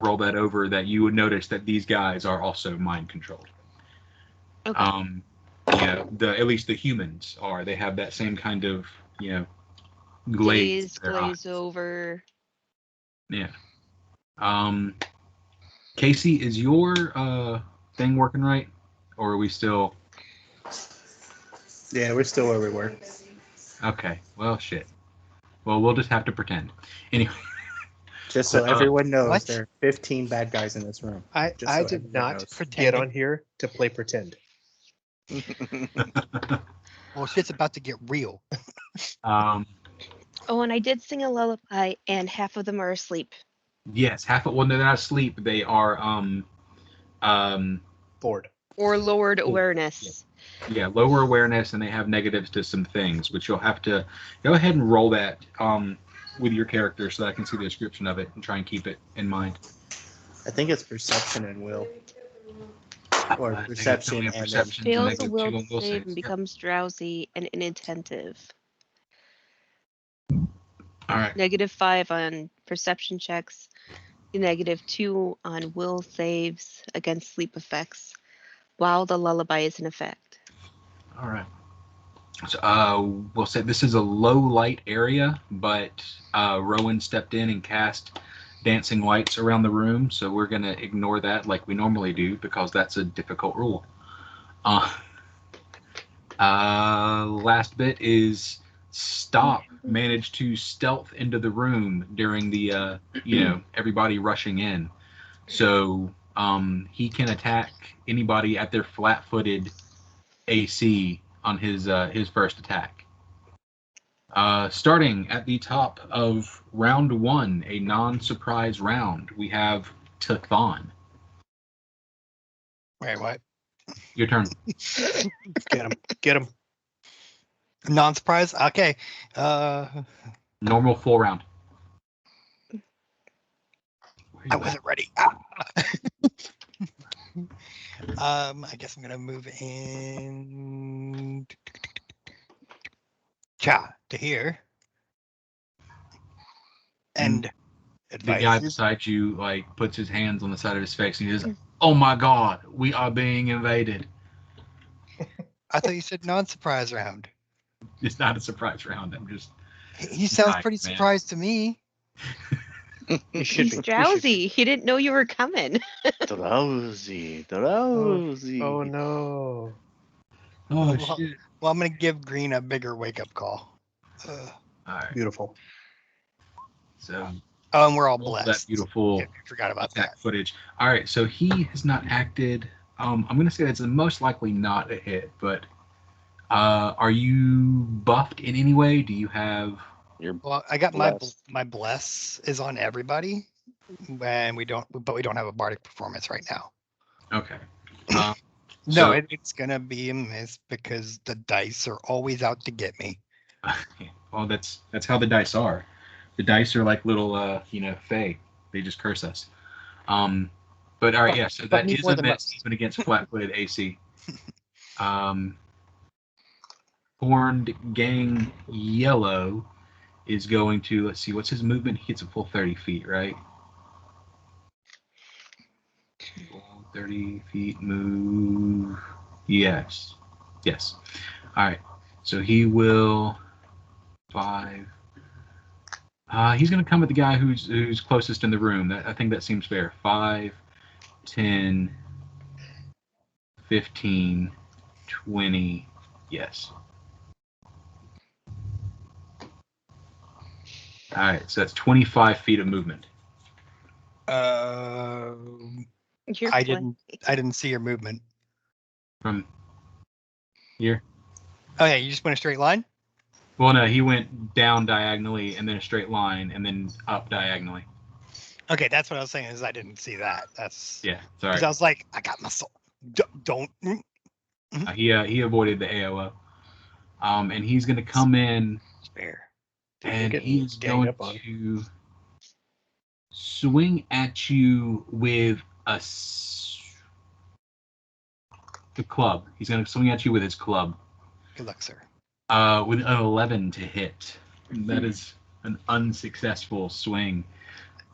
roll that over, that you would notice that these guys are also mind controlled. Okay. Yeah, at least the humans are. They have that same kind of, glaze. Glaze over. Yeah. Casey, is your thing working right, or are we still? Yeah, we're still where we were. Okay. Well, shit. Well, we'll just have to pretend. Anyway. Just so everyone knows, what? there are 15 bad guys in this room. I did not get on here to play pretend. Well, shit's about to get real. Oh, and I did sing a lullaby, and half of them are asleep. Yes, half of when they're not asleep, they are Bored. Or lowered awareness. Yeah, lower awareness, and they have negatives to some things, which you'll have to go ahead and roll that with your character so that I can see the description of it and try and keep it in mind. I think it's perception and will. Or perception and perception. Fails a will save and becomes drowsy and inattentive. All right. -5 on perception checks. -2 on will saves against sleep effects, while the lullaby is in effect. All right. So we'll say this is a low light area, but Rowan stepped in and cast dancing lights around the room, so we're gonna ignore that like we normally do because that's a difficult rule. Last bit is Stop managed to stealth into the room during the everybody rushing in, so he can attack anybody at their flat-footed AC on his first attack. Starting at the top of round 1, a non-surprise round, we have Tathan. Wait, what? Your turn. Get him. Non-surprise? Okay. Normal full round. I wasn't ready. I guess I'm gonna move in to here. And the guy beside you puts his hands on the side of his face and he says, "Oh my God, we are being invaded." I thought you said non-surprise round. It's not a surprise round. I'm just. He sounds pretty surprised to me. He's drowsy. He didn't know you were coming. Drowsy. Oh no. Oh shit. Well, I'm gonna give Green a bigger wake-up call. All right. Beautiful. So. And we're all blessed. That beautiful. Yeah, I forgot about attack that footage. All right, so he has not acted. I'm gonna say that's most likely not a hit, but are you buffed in any way? Do you have? Well, I got my bless is on everybody, and we don't have a bardic performance right now. Okay. No, it's gonna be a miss because the dice are always out to get me. Well, that's how the dice are. The dice are like little, fae. They just curse us. But all right, yeah. So that is a miss even against flat-footed AC. Horned Gang Yellow is going to, let's see, what's his movement? He gets a full 30 feet, right? 30 feet move. Yes. All right. So he will 5. He's going to come at the guy who's closest in the room. I think that seems fair. 5, 10, 15, 20. Yes. All right, so that's 25 feet of movement. I didn't see your movement. From here? Oh yeah, you just went a straight line? Well, no, he went down diagonally and then a straight line and then up diagonally. Okay, that's what I was saying is I didn't see that. That's yeah, sorry. Because I was like, I got muscle. Don't. He avoided the AOO. And he's going to come in. Spare. And he's going to swing at you with the club. He's going to swing at you with his club. Good luck, sir. With an 11 to hit. That is an unsuccessful swing.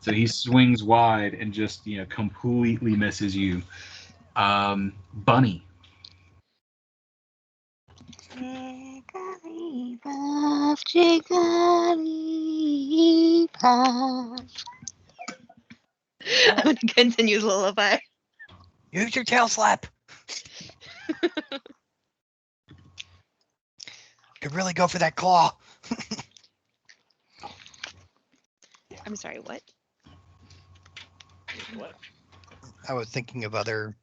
So he swings wide and just completely misses you. Bunny. Jigglypuff, Jigglypuff. I'm gonna continue the lullaby. Use your tail slap. Could really go for that claw. I'm sorry, what? I was thinking of other.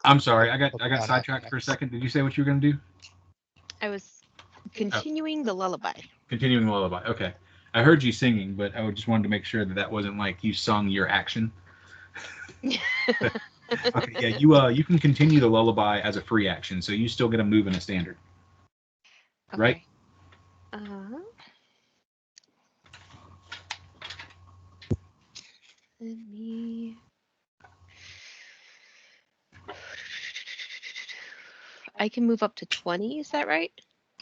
I'm sorry, I got No, sidetracked for a second. Did you say what you were gonna do? I was continuing the lullaby. Continuing the lullaby. Okay. I heard you singing, but I just wanted to make sure that wasn't like you sung your action. Okay, yeah, you can continue the lullaby as a free action, so you still get a move and a standard. Okay. Right? Let me. I can move up to 20. Is that right?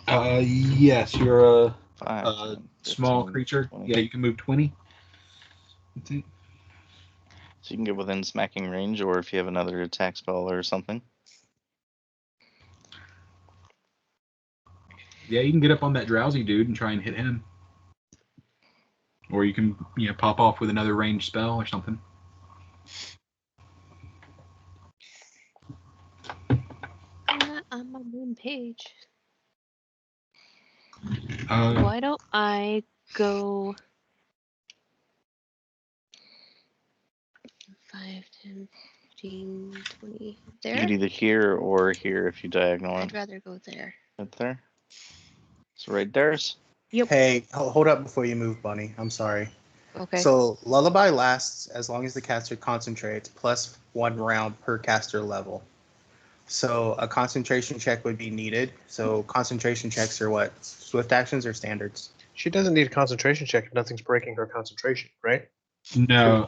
Yes, you're a 5, 10, small 15, creature. 20. Yeah, you can move 20. So you can get within smacking range, or if you have another attack spell or something. Yeah, you can get up on that drowsy dude and try and hit him. Or you can, pop off with another ranged spell or something. On my main page. Uh, Why don't I go 5, 10, 15, 20 You there? could either here or here if you diagonal I'd it. rather go there. Right there. So right there's. Yep. Hey, hold up before you move, Bunny. I'm sorry. Okay. So lullaby lasts as long as the caster concentrates, plus 1 round per caster level. So a concentration check would be needed. So concentration checks are what? Swift actions or standards? She doesn't need a concentration check if nothing's breaking her concentration, right? no,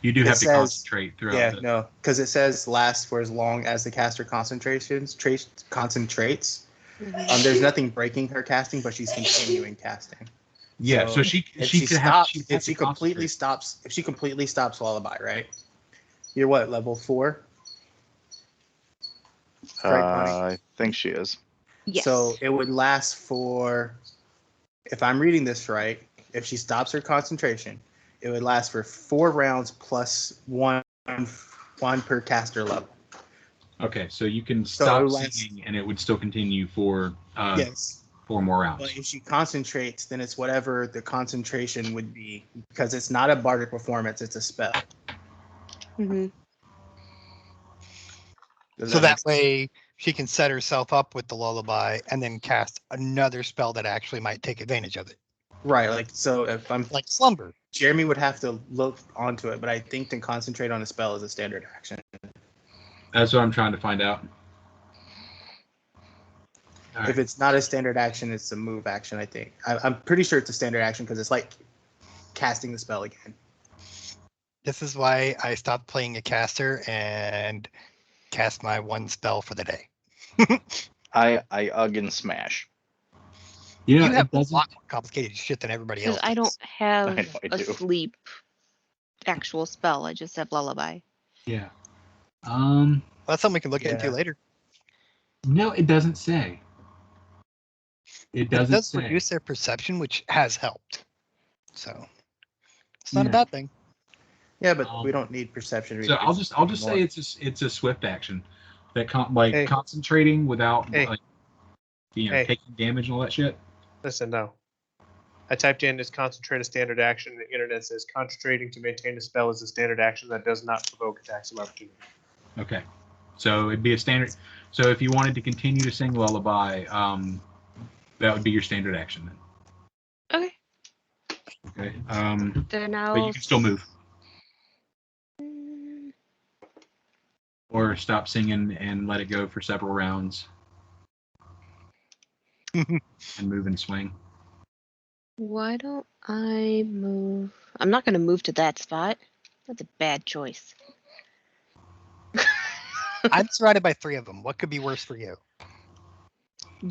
you do It have to says- concentrate throughout Yeah, the... no, because it says lasts for as long as the caster concentrates. Mhm. There's nothing breaking her casting, but she's continuing casting. Yeah, so she If she she could have... stops, if she completely stops lullaby, right? You're what, level 4? Correct, Bunny? I think she is. Yes. So it would last for, if I'm reading this right, if she stops her concentration, it would last for 4 rounds plus one per caster level. Okay, so you can So stop it lasts- singing and it would still continue for Yes. 4 more rounds. But if she concentrates, then it's whatever the concentration would be, because it's not a bardic performance, it's a spell. Mhm. Does So make that sense? way she can set herself up with the lullaby and then cast another spell that actually might take advantage of it. Right, like, so if I'm, Like slumber. Jeremy would have to look onto it, but I think to concentrate on a spell is a standard action. That's what I'm trying to find out. All If right. it's not a standard action, it's a move action, I think. I'm pretty sure it's a standard action because it's like casting the spell again. This is why I stopped playing a caster and cast my 1 spell for the day. I ugg and smash. You know, You have it a doesn't... lot more complicated shit than everybody Because else. I don't does. have I know I a do. sleep actual spell. I just have lullaby. Yeah. That's something we can look into Yeah. later. No, it doesn't say. It It doesn't does say. reduce their perception, which has helped. So it's not a Yeah. bad thing. Yeah, but Um, we don't need perception. So I'll just say anymore. it's a swift action that Hey. concentrating without Hey. Hey. taking damage and all that shit. Listen, no. I typed in is concentrate a standard action. The internet says concentrating to maintain a spell is a standard action that does not provoke attacks of opportunity. Okay, so it'd be a standard. So if you wanted to continue to sing lullaby, that would be your standard action then. Okay. Okay. Then But you I'll. can still move Mm, or stop singing and let it go for several rounds and move and swing. Why don't I move? I'm not going to move to that spot. That's a bad choice. I'm surrounded by 3 of them. What could be worse for you?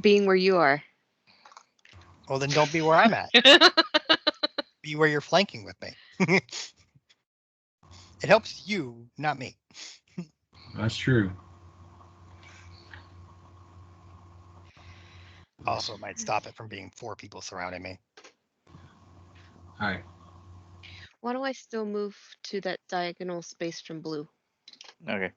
Being where you are. Well, then don't be where I'm at. Be where you're flanking with me. It helps you, not me. That's true. Also, it might stop it from being 4 people surrounding me. All right. Why do I still move to that diagonal space from blue? Okay.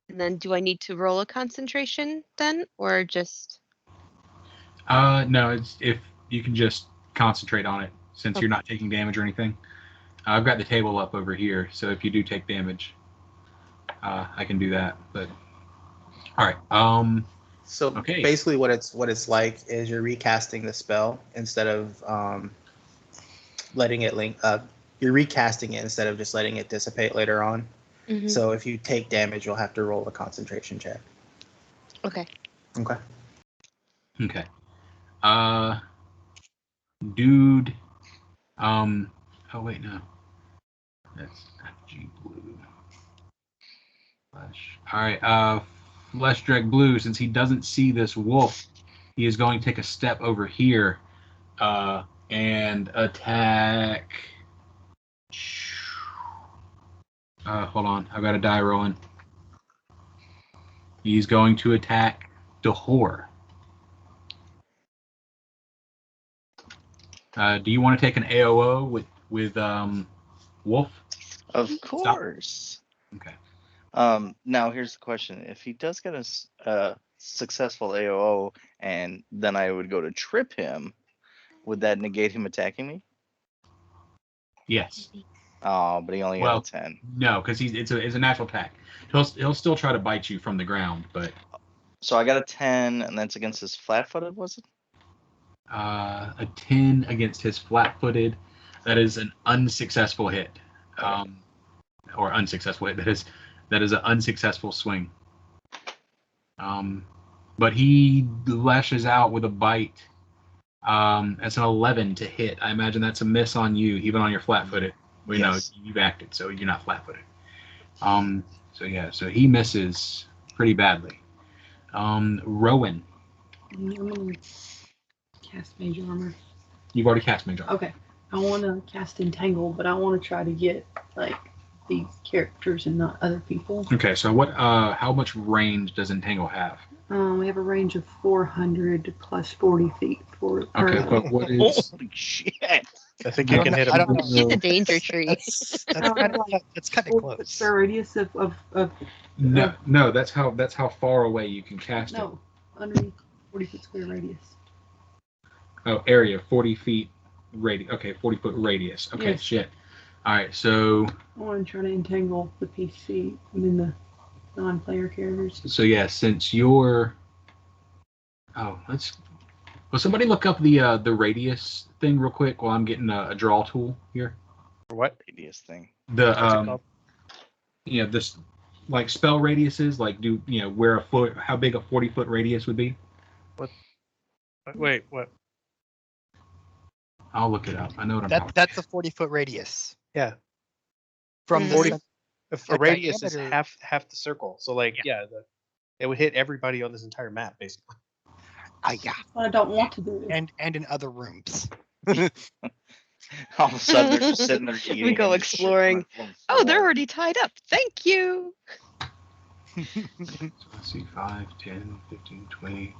And then do I need to roll a concentration then, or just? No, it's if you can just concentrate on it since you're Okay. not taking damage or anything. I've got the table up over here, so if you do take damage, I can do that. But all right. So Okay. basically, what it's like is you're recasting the spell instead of letting it link. You're recasting it instead of just letting it dissipate later on. Mhm. So if you take damage, you'll have to roll a concentration check. Okay. Okay. Okay. Dude. Oh wait, no. That's FG Blue. Flesh. All right. Flesh Dreg Blue. Since he doesn't see this wolf, he is going to take a step over here, and attack. Hold on. I've got a die rolling. He's going to attack Dahor. Do you want to take an AOO with Wolf? Of course. Okay. Now here's the question: if he does get a successful AOO, and then I would go to trip him, would that negate him attacking me? Yes. Oh, but he only got a 10. No, because it's a natural attack. He'll still try to bite you from the ground, but So I got a 10, and that's against his flat-footed, was it? a 10 against his flat-footed. That is an unsuccessful hit, or unsuccessful hit. That is an unsuccessful swing. But he lashes out with a bite. That's an 11 to hit. I imagine that's a miss on you, even on your flat-footed. Well, Yes. no, you've acted, so you're not flat-footed. So he misses pretty badly. Rowan, I'm gonna cast Mage Armor. you've already cast Mage Armor. Okay. I want to cast Entangle, but I want to try to get like these characters and not other people. Okay, so what? How much range does Entangle have? We have a range of 400 plus 40 feet for. Okay, per- but what is? Holy shit! I think you can hit I him. don't know. She's a danger tree. That's kind of 40 close. square radius of No, that's how far away you can cast it. no, underneath 40 foot square radius. Oh, area 40 feet radius. Okay, 40 foot radius. Okay, Yes. shit. All right, so I want to try to entangle the PC and then the non-player characters. since you're, will somebody look up the radius thing real quick while I'm getting a draw tool here? What? Radius thing. The What's it called? this like spell radiuses, like where how big a 40-foot radius would be? Wait, what? I'll look it up. I know what I'm talking That's a 40-foot radius. Yeah. From Mhm. the 40 cen- If The a radius is diameter- half the circle, so like it would hit everybody on this entire map basically. Yeah, But I don't want to do this. and in other rooms. All of a sudden, they're just sitting there eating. We go and just shit exploring. coming from Oh, they're floor. already tied up. Thank you. So let's see, 5, 10, 15, 20.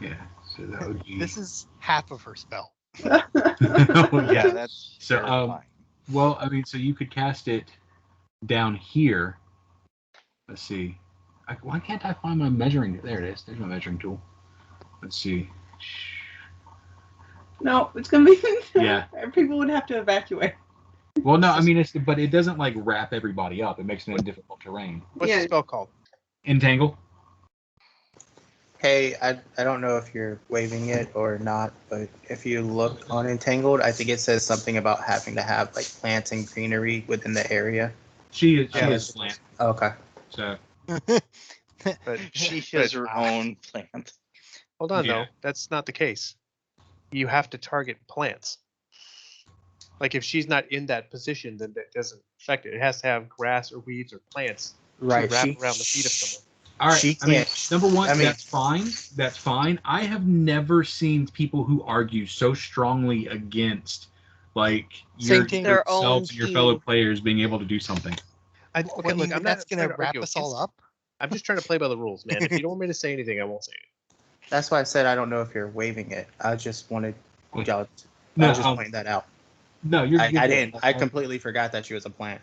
Yeah, so that would be. This is half of her spell. Oh, Yeah, yeah. that's So, terrifying. Well, I mean, so you could cast it down here. Let's see. Why can't I find my measuring? There it is. There's my measuring tool. Let's see. No, it's gonna be. Yeah. People would have to evacuate. Well, no, I mean, but it doesn't like wrap everybody up. It makes it in difficult terrain. What's Yeah. the spell called? Entangle. Hey, I don't know if you're waving it or not, but if you look on Entangled, I think it says something about having to have like plants and greenery within the area. She is Yeah. slant. Okay. So But She but- has her own plant. Hold on Yeah. though, that's not the case. You have to target plants. Like if she's not in that position, then that doesn't affect it. It has to have grass or weeds or plants Right. to wrap She, around the feet of someone. all right. She I mean, can't- number one, I mean- that's fine. That's fine. I have never seen people who argue so strongly against like Same your thing. Their own yourselves and your fellow cue. players being able to do something. Okay, What do you look, mean I'm that's not gonna trying to wrap argue us all against- up? I'm just trying to play by the rules, man. If you don't want me to say anything, I won't say it. That's why I said I don't know if you're waiving it. I just wanted y'all. I No, was just pointing that out. No, you're. I good. didn't. I completely forgot that she was a plant.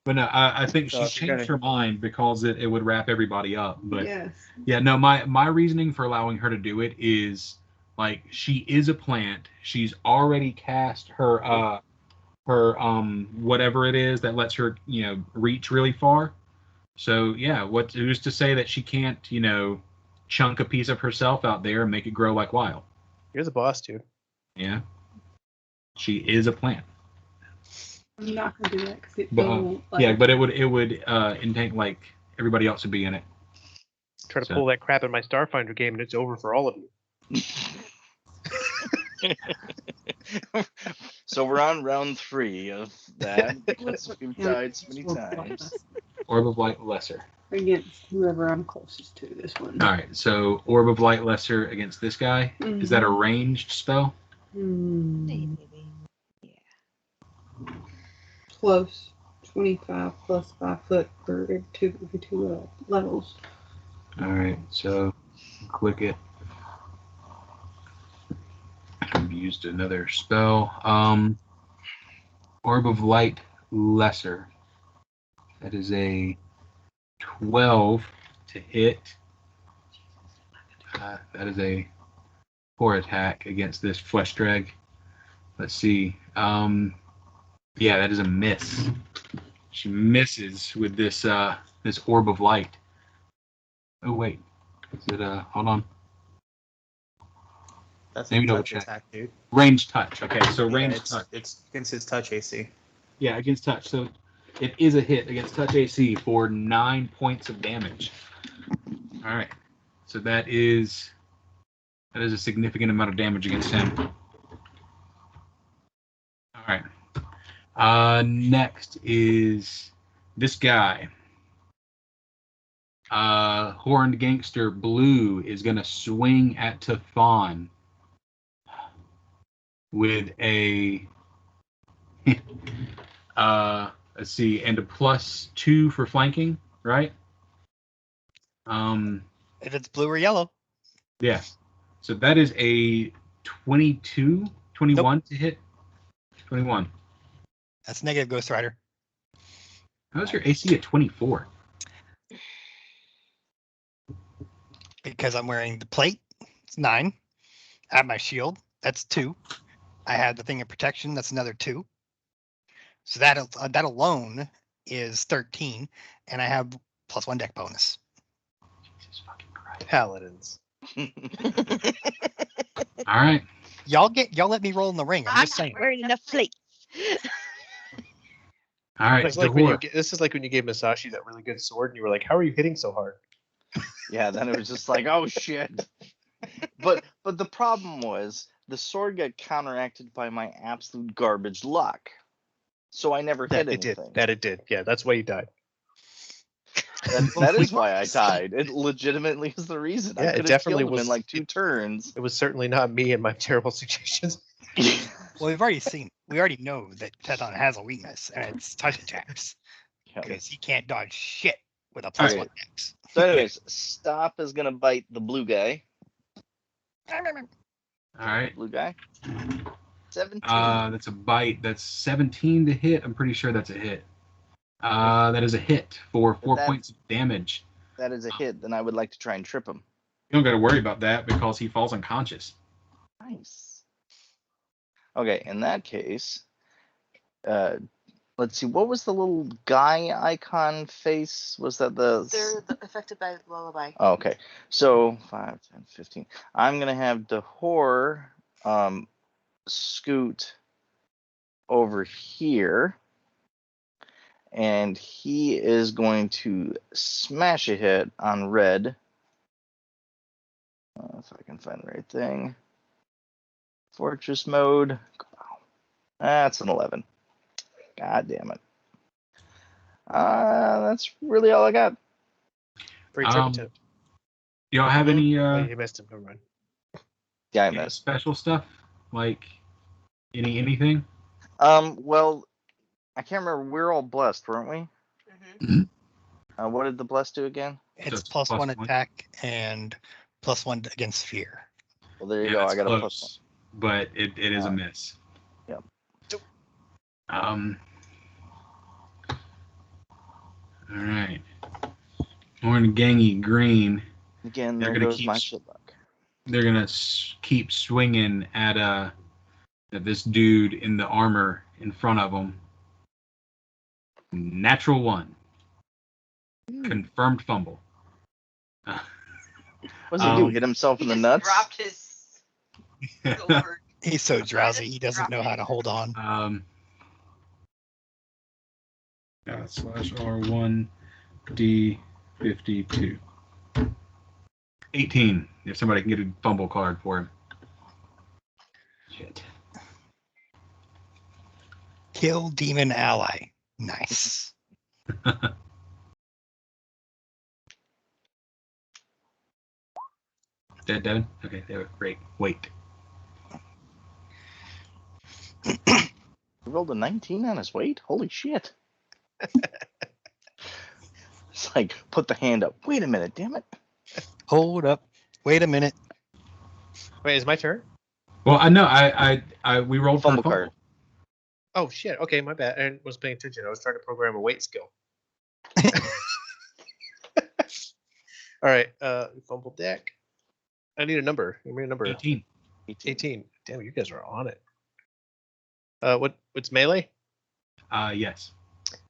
But no, I think So she's if you're changed her mind because it would wrap everybody up. But Yes. yeah, no, my reasoning for allowing her to do it is like she is a plant. She's already cast her whatever it is that lets her reach really far. So yeah, who's to say that she can't chunk a piece of herself out there and make it grow like wild? You're the boss, dude. Yeah, she is a plant. I'm not gonna do that because it But will. but it would intend like everybody else would be in it. Try to pull that crap in my Starfinder game, and it's over for all of you. So we're on round 3 of that. Because we've died so many times. Orb of Light Lesser. Against whoever I'm closest to. This one. All right, so Orb of Light Lesser against this guy. Is that a ranged spell? Hmm. Yeah. Close. 25 plus 5 foot for every two levels. All right, so click it. I've used another spell. Orb of Light Lesser. That is a 12 to hit. That is a 4 attack against this flesh drag. Let's see. Yeah, that is a miss. She misses with this this Orb of Light. Oh wait, is it hold on. That's Maybe a double touch check. attack, dude. Ranged touch. Okay, so Yeah, ranged touch. it's against his touch AC. Yeah, against touch. So it is a hit against touch AC for 9 points of damage. All right, so that is a significant amount of damage against him. All right. Next is this guy. Horned Gangster Blue is going to swing at Tefon with a let's see, and a +2 for flanking, right? If it's blue or yellow. Yeah. So that is a 22, 21 to hit. 21. That's negative, Ghost Rider. How's your AC at 24? Because I'm wearing the plate. It's 9. I have my shield. That's 2. I have the thing of protection. That's another 2. So that alone is 13, and I have +1 deck bonus. Jesus fucking Christ. Paladins. All right. Y'all let me roll in the ring. I'm just saying. Wearing enough plates. All right. It's like this is like when you gave Masashi that really good sword, and you were like, "How are you hitting so hard?" Yeah, then it was just like, oh shit. But the problem was the sword got counteracted by my absolute garbage luck. So I never hit anything. It did. Yeah, that's why you died. That is why I died. It legitimately is the reason. Yeah, I could it have definitely killed him was in like 2 turns. It was certainly not me and my terrible suggestions. Well, we already know that Tethon has a weakness, and it's touch attacks. Because he can't dodge shit with a +1 dex. So anyways, Stop is going to bite the blue guy. All right. Blue guy. 17. That's a bite. That's 17 to hit. I'm pretty sure that's a hit. That is a hit for 4 points of damage. That is a hit. Then I would like to try and trip him. You don't got to worry about that because he falls unconscious. Nice. Okay, in that case, let's see. What was the little guy icon face? Was that They're affected by lullaby. Oh, okay. So 5, 10, 15. I'm gonna have the horror scoot over here, and he is going to smash a hit on red. If I can find the right thing. Fortress mode. That's an 11. God damn it. That's really all I got. Great trip attempt. You don't have any Oh, you missed him. Never mind. Yeah, I missed. special stuff like anything? Well, I can't remember. We're all blessed, weren't we? What did the blessed do again? It's it's plus one +1. attack and +1 against fear. Well, there you Yeah, go. that's I got close, a +1. but it is a miss. Yep. All right. Orange Gangy Green. Again, They're there gonna goes keep my shit luck. They're gonna keep swinging at this dude in the armor in front of them. Natural 1. Confirmed fumble. What does he do? Hit himself in the nuts? Dropped his sword. He's so drowsy, he doesn't know how to hold on. /R1 D52. 18. If somebody can get a fumble card for him. Shit. Kill demon ally. Nice. Dead, Devin? Okay, they were great. Wait. He rolled a 19 on his weight? Holy shit. It's like, put the hand up. Wait a minute, damn it. Hold up. Wait a minute. Wait, is my turn? Well, I know. We rolled for a Fumble card. Oh shit. Okay, my bad. I wasn't paying attention. I was trying to program a weight skill. All right. Fumble deck. I need a number. Give me a number. 18. 18. Damn, you guys are on it. What's melee? Yes.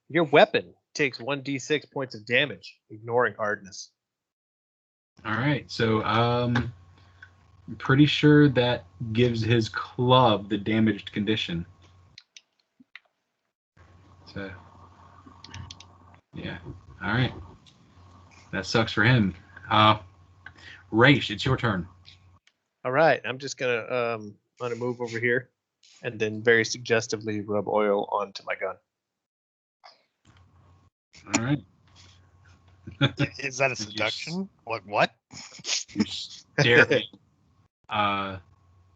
Your weapon takes 1d6 points of damage, ignoring hardness. All right. So, I'm pretty sure that gives his club the damaged condition. So, yeah. All right. That sucks for him. Raish, it's your turn. All right. I'm just gonna move over here, and then very suggestively rub oil onto my gun. All right. Is that a seduction? What? You stare at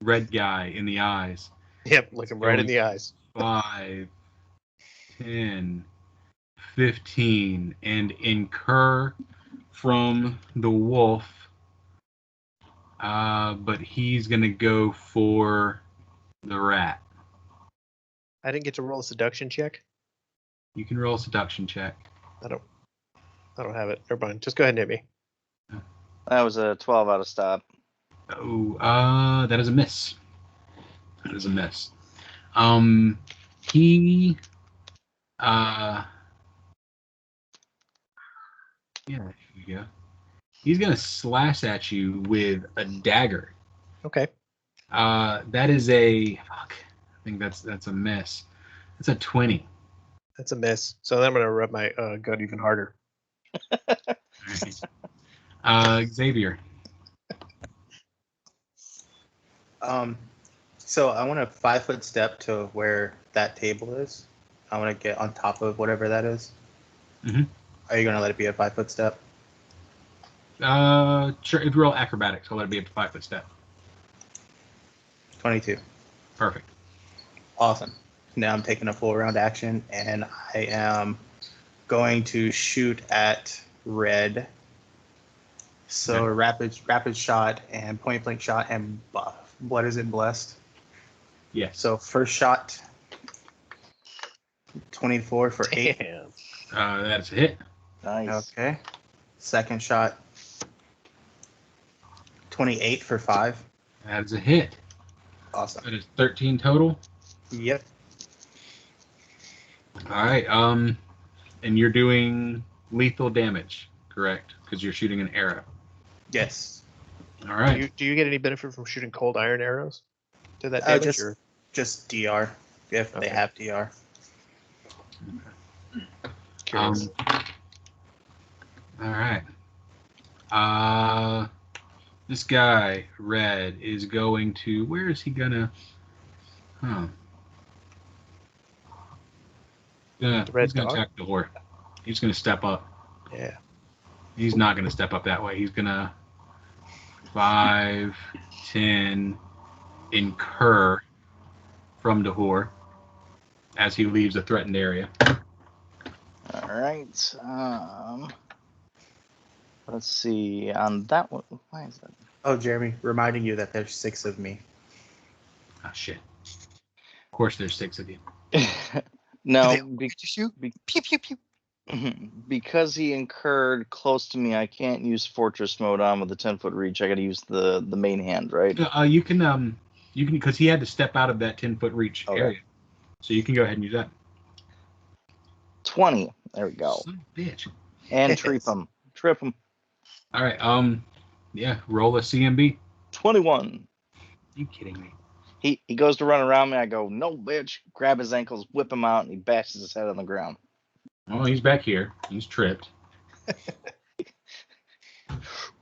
red guy in the eyes. Yep, look him right in the eyes. 5, 10, 15, and incur from the wolf. But he's gonna go for the rat. I didn't get to roll a seduction check. You can roll a seduction check. I don't have it. Never mind. Just go ahead and hit me. That was a 12 out of stop. Oh, that is a miss. That is a miss. He, yeah, there you go. He's gonna slash at you with a dagger. Okay. That is a fuck. I think that's a miss. That's a 20. That's a miss. So then I'm gonna rub my gun even harder. Right. Xavier. So I want a 5-foot step to where that table is. I want to get on top of whatever that is. Mhm. Are you gonna let it be a 5-foot step? Sure. If you roll acrobatics, I'll let it be up to 5-foot step. 22. Perfect. Awesome. Now I'm taking a full round action, and I am going to shoot at red. So Okay. rapid shot and point blank shot and what is it, blessed? Yes. So first shot, 24 for 8. Damn. That's a hit. Nice. Okay. Second shot, 28 for 5. That is a hit. Awesome. That is 13 total. Yep. All right. And you're doing lethal damage, correct? Because you're shooting an arrow. Yes. All right. Do you get any benefit from shooting cold iron arrows? Did that damage? Just DR if Okay. they have DR. Curious. All right. This guy, Red, is going to. Where is he gonna? Yeah, The red he's gonna dog? attack the door. He's gonna step up. Yeah. He's not gonna step up that way. He's gonna 5, 10, incur from Dahor. as he leaves the threatened area. All right. Let's see. On that one, why is that? Oh, Jeremy, reminding you that there's 6 of me. Ah, shit. Of course, there's 6 of you. No, Do they get to shoot? Pew pew pew. because he incurred close to me, I can't use fortress mode on with a 10-foot reach. I got to use the main hand, right? You can because he had to step out of that 10-foot reach area, so you can go ahead and use that. 20. There we go. Son of a bitch. And trip him. Trip him. All right. Yeah. Roll a CMB. 21. You kidding me? He goes to run around me. I go, no, bitch. Grab his ankles, whip him out, and he bashes his head on the ground. Oh, he's back here. He's tripped.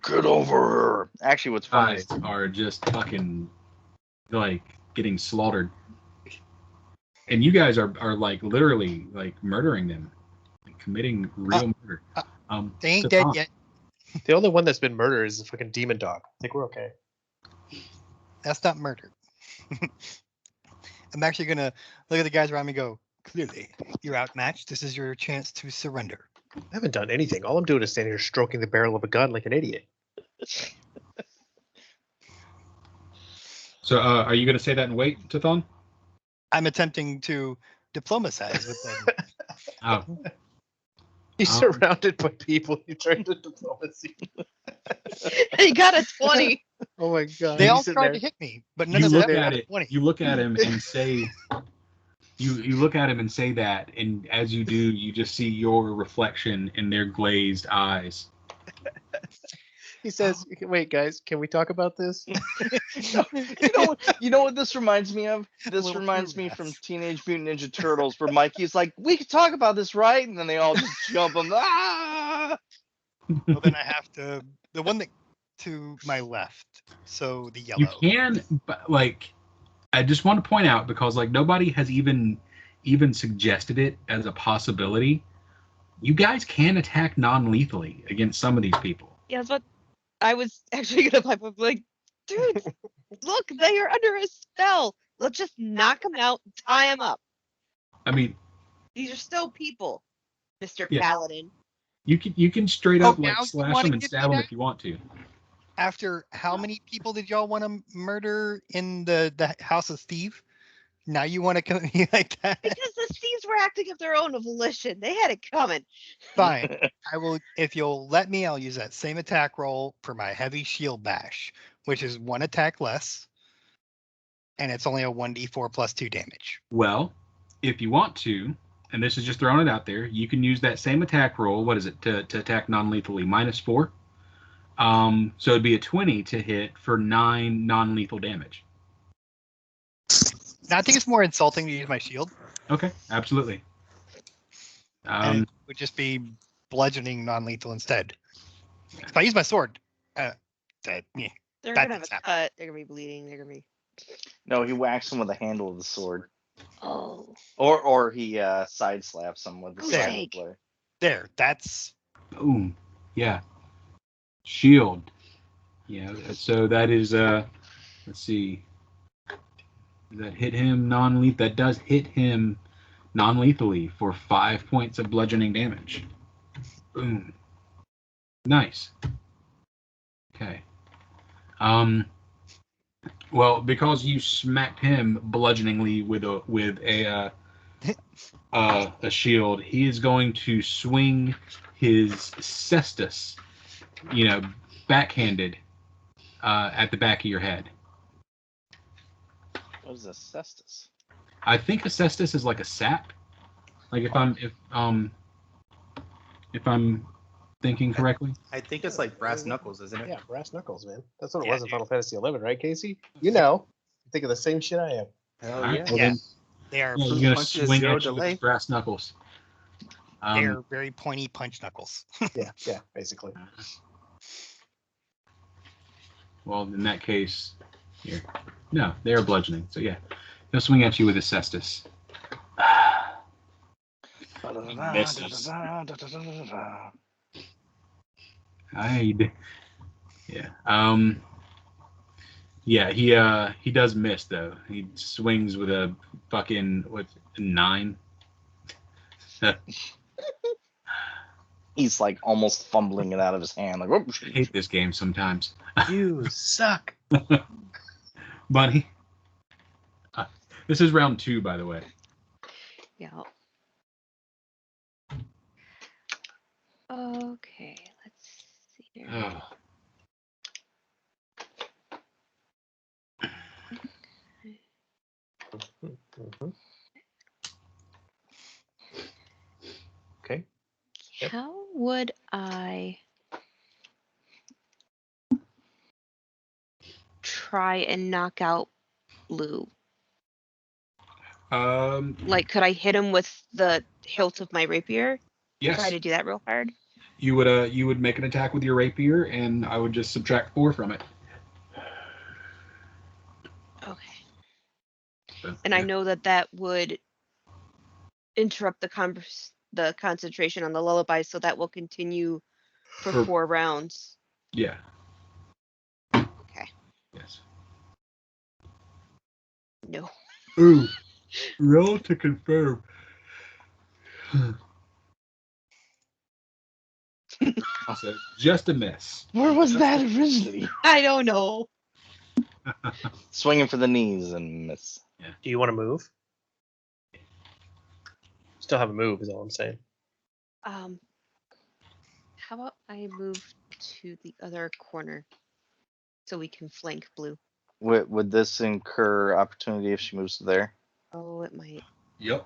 Get over here. Actually, what's funny Guys are just fucking like getting slaughtered, and you guys are like literally like murdering them, like, committing real murder. They ain't dead yet. The only one that's been murdered is the fucking demon dog. I think we're okay. That's not murder. I'm actually gonna look at the guys around me and go, clearly, you're outmatched. This is your chance to surrender. I haven't done anything. All I'm doing is standing here stroking the barrel of a gun like an idiot. So, are you going to say that and wait, Tithon? I'm attempting to diplomatize with them. Oh, He's surrounded by people. He turned to diplomacy. He got a 20. Oh my god. They He's all sitting tried there. to hit me, but none you of them look got at a it. 20. You look at him and say, you look at him and say that, and as you do, you just see your reflection in their glazed eyes. He says, "Wait, guys, can we talk about this?" You know what this reminds me of? This Little reminds true me rats. from Teenage Mutant Ninja Turtles, where Mikey's like, "We could talk about this, right?" And then they all just jump him. Ah! Well, then I have to. The one that to my left. So the yellow. You can, but like, I just want to point out because like nobody has even suggested it as a possibility. You guys can attack non-lethally against some of these people. Yeah, that's what I was actually gonna pipe up. Like, dude, look, they are under a spell. Let's just knock them out, tie them up. I mean, These are still people, Mr. Yeah. Paladin. you can straight Oh, up like now you slash wanna them and give me stab them that? if you want to. After how many people did y'all want to murder in the House of Steve? Now you want to come at me like that? Because the thieves were acting of their own volition. They had it coming. Fine. I will. If you'll let me, I'll use that same attack roll for my heavy shield bash, which is 1 attack less, and it's only a 1d4 plus 2 damage. Well, if you want to, and this is just throwing it out there, you can use that same attack roll. What is it to attack non-lethally? -4. So it'd be a 20 to hit for 9 non-lethal damage. Now I think it's more insulting to use my shield, Okay, absolutely. and it would just be bludgeoning non-lethal instead. If I use my sword, yeah. They're That gonna have does a happen. cut. They're gonna be bleeding. They're gonna be. No, he whacks him with the handle of the sword, Oh. or he side slaps him with the Goose side of the egg. blade. There, that's Boom. Yeah. Shield. Yeah. So that is let's see. That hit him non-lethal. That does hit him non-lethally for 5 points of bludgeoning damage. Boom. Nice. Okay. Well, because you smacked him bludgeoningly with a shield, he is going to swing his cestus, backhanded, at the back of your head. What is a cestus? I think a cestus is like a sap. Like if I'm thinking correctly. I think it's like brass knuckles, isn't it? Yeah, brass knuckles, man. That's what it Yeah, was in dude. Final Fantasy XI, right, Casey? You know. You think of the same shit I am. Hell All right, yeah. well Yeah. then, they are he's gonna punches, swing 0 at you with delay. his brass knuckles. they're very pointy punch knuckles. Yeah, basically. Well, in that case, here. No, they are bludgeoning. So yeah, he'll swing at you with his cestus. Misses. Hide. Yeah. Yeah, he does miss though. He swings with a fucking 9. He's like almost fumbling it out of his hand. Like, whoop. I hate this game sometimes. You suck. Bunny. This is round 2, by the way. Yeah. Okay, let's see here. Oh. Mhm. Okay. Yep. How would I try and knock out Blue? Like, could I hit him with the hilt of my rapier? yes. Try to do that real hard. You would make an attack with your rapier, and I would just subtract 4 from it. Okay. So, And I know that would interrupt the concentration on the lullaby, so that will continue for 4 rounds. Yeah. Okay. Yes. No. Ooh. Roll to confirm. So just a miss. Where was that originally? I don't know. Swinging for the knees and miss. Do you want to move? Still have a move, is all I'm saying. How about I move to the other corner so we can flank Blue? Would this incur opportunity if she moves to there? Oh, it might. Yep.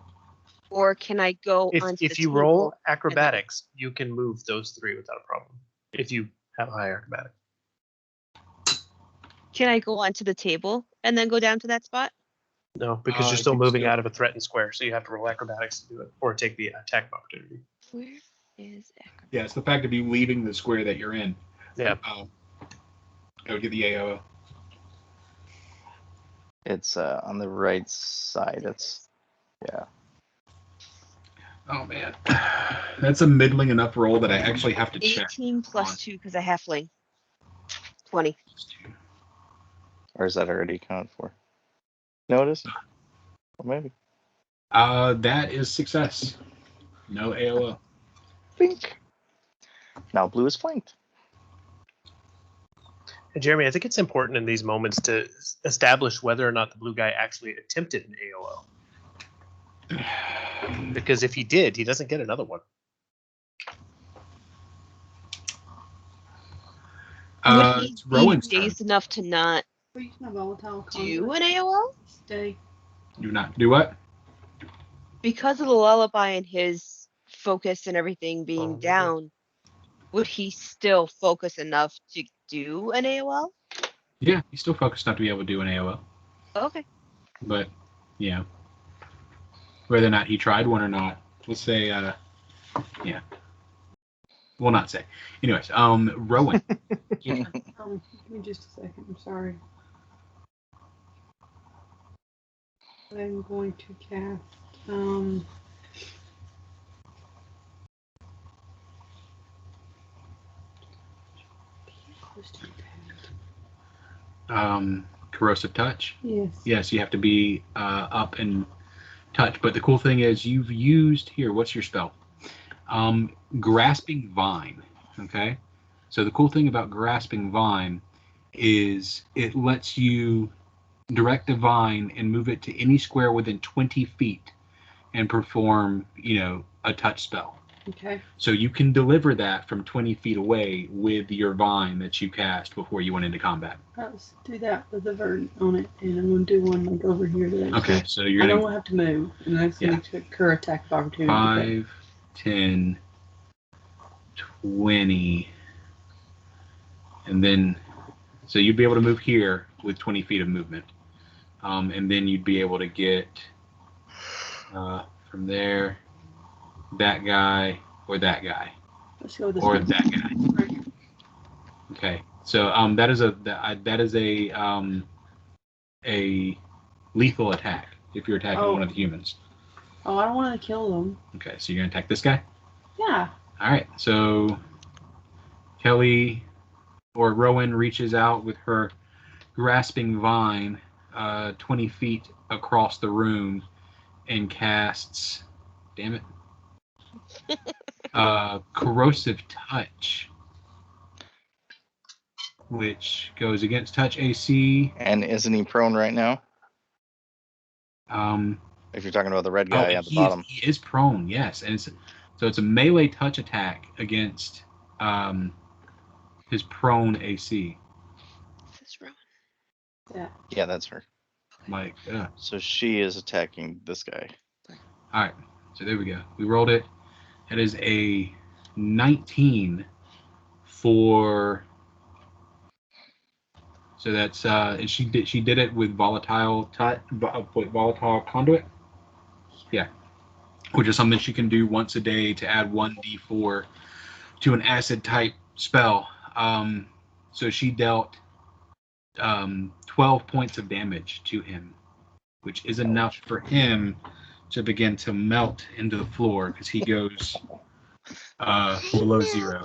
Or can I go onto If the you table? roll acrobatics, you can move those 3 without a problem. If you have high acrobatics. Can I go onto the table and then go down to that spot? No, because you're You still can moving still- out of a threatened square, so you have to roll acrobatics to do it, or take the attack of opportunity. Where is acrobatics? Yeah, it's the fact of you leaving the square that you're in. Yeah. I would get the AO. It's on the right side. It's yeah. Oh man, that's a middling enough roll that I actually have to check. 18 plus 2 because I halfling. 20. Or is that already accounted for? No, it isn't. Or maybe. That is success. No AOO. Bink. Now Blue is flanked. And Jeremy, I think it's important in these moments to establish whether or not the blue guy actually attempted an AOO. Because if he did, he doesn't get another one. Would he It's be Rowan's turn. dazed enough to not Use my volatile do contact. an AOL? Stay. Do not do what? Because of the lullaby and his focus and everything being Oh, down, would he still focus enough to do an AOL? Yeah, he's still focused enough to be able to do an AOL. Okay. But yeah, whether or not he tried one or not, let's say, yeah, we'll not say. Anyways, Rowan. Give me just a second. I'm sorry. I'm going to cast. Corrosive touch. Yes. Yes, you have to be up and touch. But the cool thing is you've used here. What's your spell? Grasping Vine. Okay. So the cool thing about Grasping Vine is it lets you direct the vine and move it to any square within 20 feet and perform, a touch spell. Okay. So you can deliver that from 20 feet away with your vine that you cast before you went into combat. Let's do that with the verdant on it, and I'm going to do one like over here. Okay, so you're I going don't have to move, and that's going to occur attack of opportunity. 5, 10, 20, and then, so you'd be able to move here with 20 feet of movement. And then you'd be able to get from there, that guy, or that guy. Let's go with this Or one. that guy. Right here. Okay, so that is a lethal attack if you're attacking one of the humans. Oh, I don't want to kill them. Okay, so you're gonna attack this guy. Yeah. All right, so Kelly or Rowan reaches out with her grasping vine 20 feet across the room and casts, damn it, corrosive touch, which goes against touch AC. And isn't he prone right now? Um, If you're talking about the red guy at the he bottom. he is prone, yes, and it's a melee touch attack against his prone AC. This is wrong. Yeah. Yeah, that's her. Like, So she is attacking this guy. all right, so there we go. We rolled it. It is a 19 for. So that's and she did it with volatile conduit. Yeah, which is something she can do once a day to add 1d4 to an acid type spell. So she dealt 12 points of damage to him, which is enough for him to begin to melt into the floor because he goes below 0.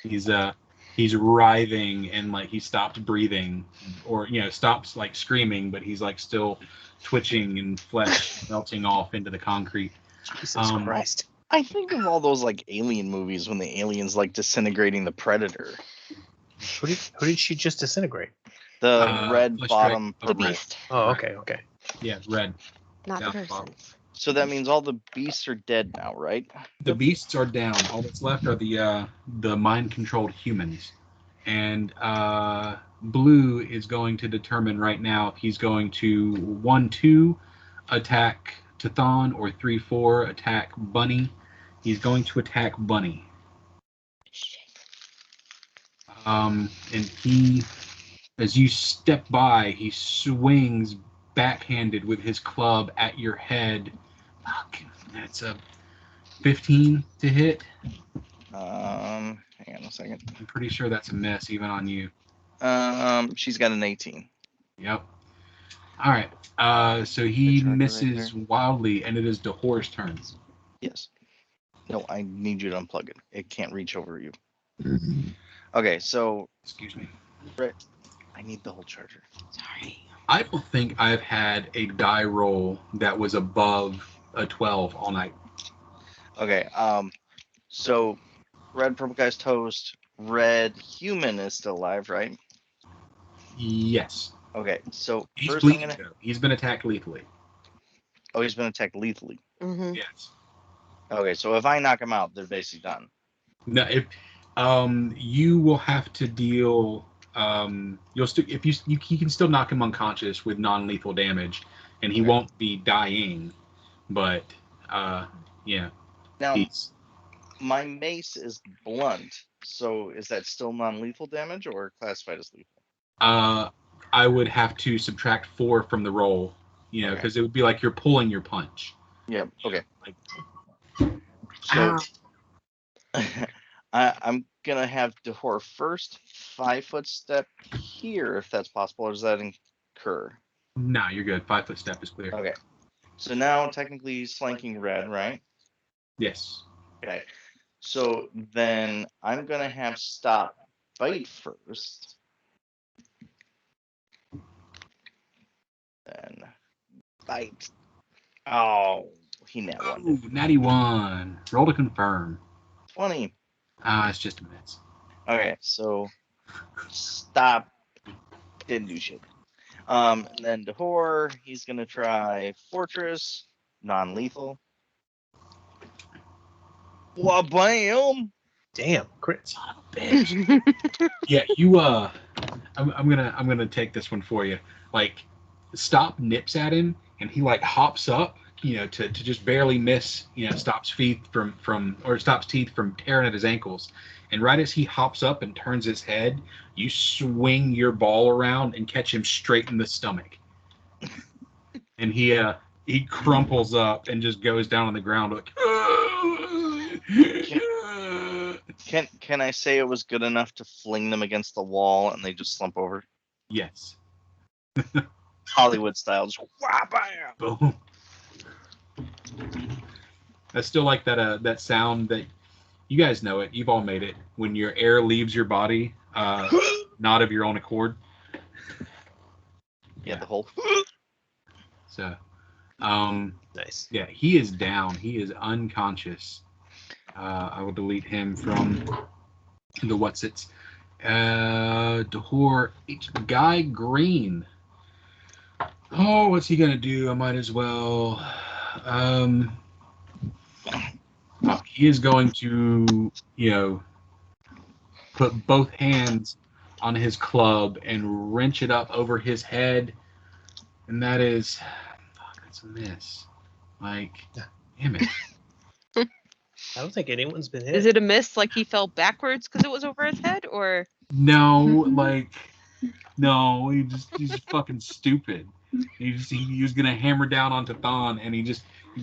He's writhing and like he stopped breathing, or stops like screaming, but he's like still twitching and flesh melting off into the concrete. Jesus Christ. I think of all those like alien movies when the aliens like disintegrating the predator. Who did she just disintegrate? The red flesh bottom drake. The purple. beast, Oh, okay. Yeah, red. not the Down the person. bottom. So that means all the beasts are dead now, right? The beasts are down. All that's left are the mind-controlled humans. And Blue is going to determine right now if he's going to 1-2 attack Tathon or 3-4 attack Bunny. He's going to attack Bunny. And he, as you step by, he swings backhanded with his club at your head. Fuck, that's a 15 to hit. Hang on a second. I'm pretty sure that's a miss even on you. She's got an 18. Yep. All right. So he Charger right misses there. wildly, and it is Dahor's turn. Yes. No, I need you to unplug it. It can't reach over you. Okay, so Excuse me. I need the whole charger. Sorry. I don't think I've had a die roll that was above a 12 all night. Okay, so red purple guy's toast, red human is still alive, right? Yes. Okay, so He's first I'm bleeding, gonna. though. He's been attacked lethally. Oh, he's been attacked lethally. Mm-hmm. Yes. Okay, so if I knock him out, they're basically done. No, if you will have to deal you'll still if you can still knock him unconscious with non-lethal damage, and he Okay. won't be dying, but yeah. Now, He's my mace is blunt, so is that still non-lethal damage or classified as lethal? I would have to subtract 4 from the roll, Okay. because it would be like you're pulling your punch. Yeah. Okay. Like, So I'm gonna have Dahor first 5-foot step here, if that's possible, or does that incur? no, you're good. 5-foot step is clear. Okay. So now technically he's flanking red, right? Yes. Okay. So then I'm gonna have stop bite first. Then bite. Oh, he net one. Ooh, natty 1. Roll to confirm. 20. It's just a miss. Okay, so stop. Didn't do shit. And then Dahor, he's gonna try Fortress, non-lethal. Wah bam! Damn, crit. Son of a bitch. Yeah, you I'm gonna take this one for you. Like, Stop nips at him, and he like hops up, to just barely miss, Stop's teeth from tearing at his ankles. And right as he hops up and turns his head, you swing your ball around and catch him straight in the stomach. And he crumples up and just goes down on the ground like. Can I say it was good enough to fling them against the wall and they just slump over? Yes. Hollywood style, just wah bam. Boom. I still like that sound that you guys know it. You've all made it when your air leaves your body. not of your own accord. Yeah, the whole. So, Nice. yeah, he is down. He is unconscious. I will delete him from the what's its. Dahor Guy Green. Oh, what's he gonna do? I might as well. He is going to, put both hands on his club and wrench it up over his head, and that is, that's a miss. Like, damn it. I don't think anyone's been hit. Is it a miss? Like he fell backwards because it was over his head, or No, like, no, he's fucking stupid. He was gonna hammer down onto Thon, and I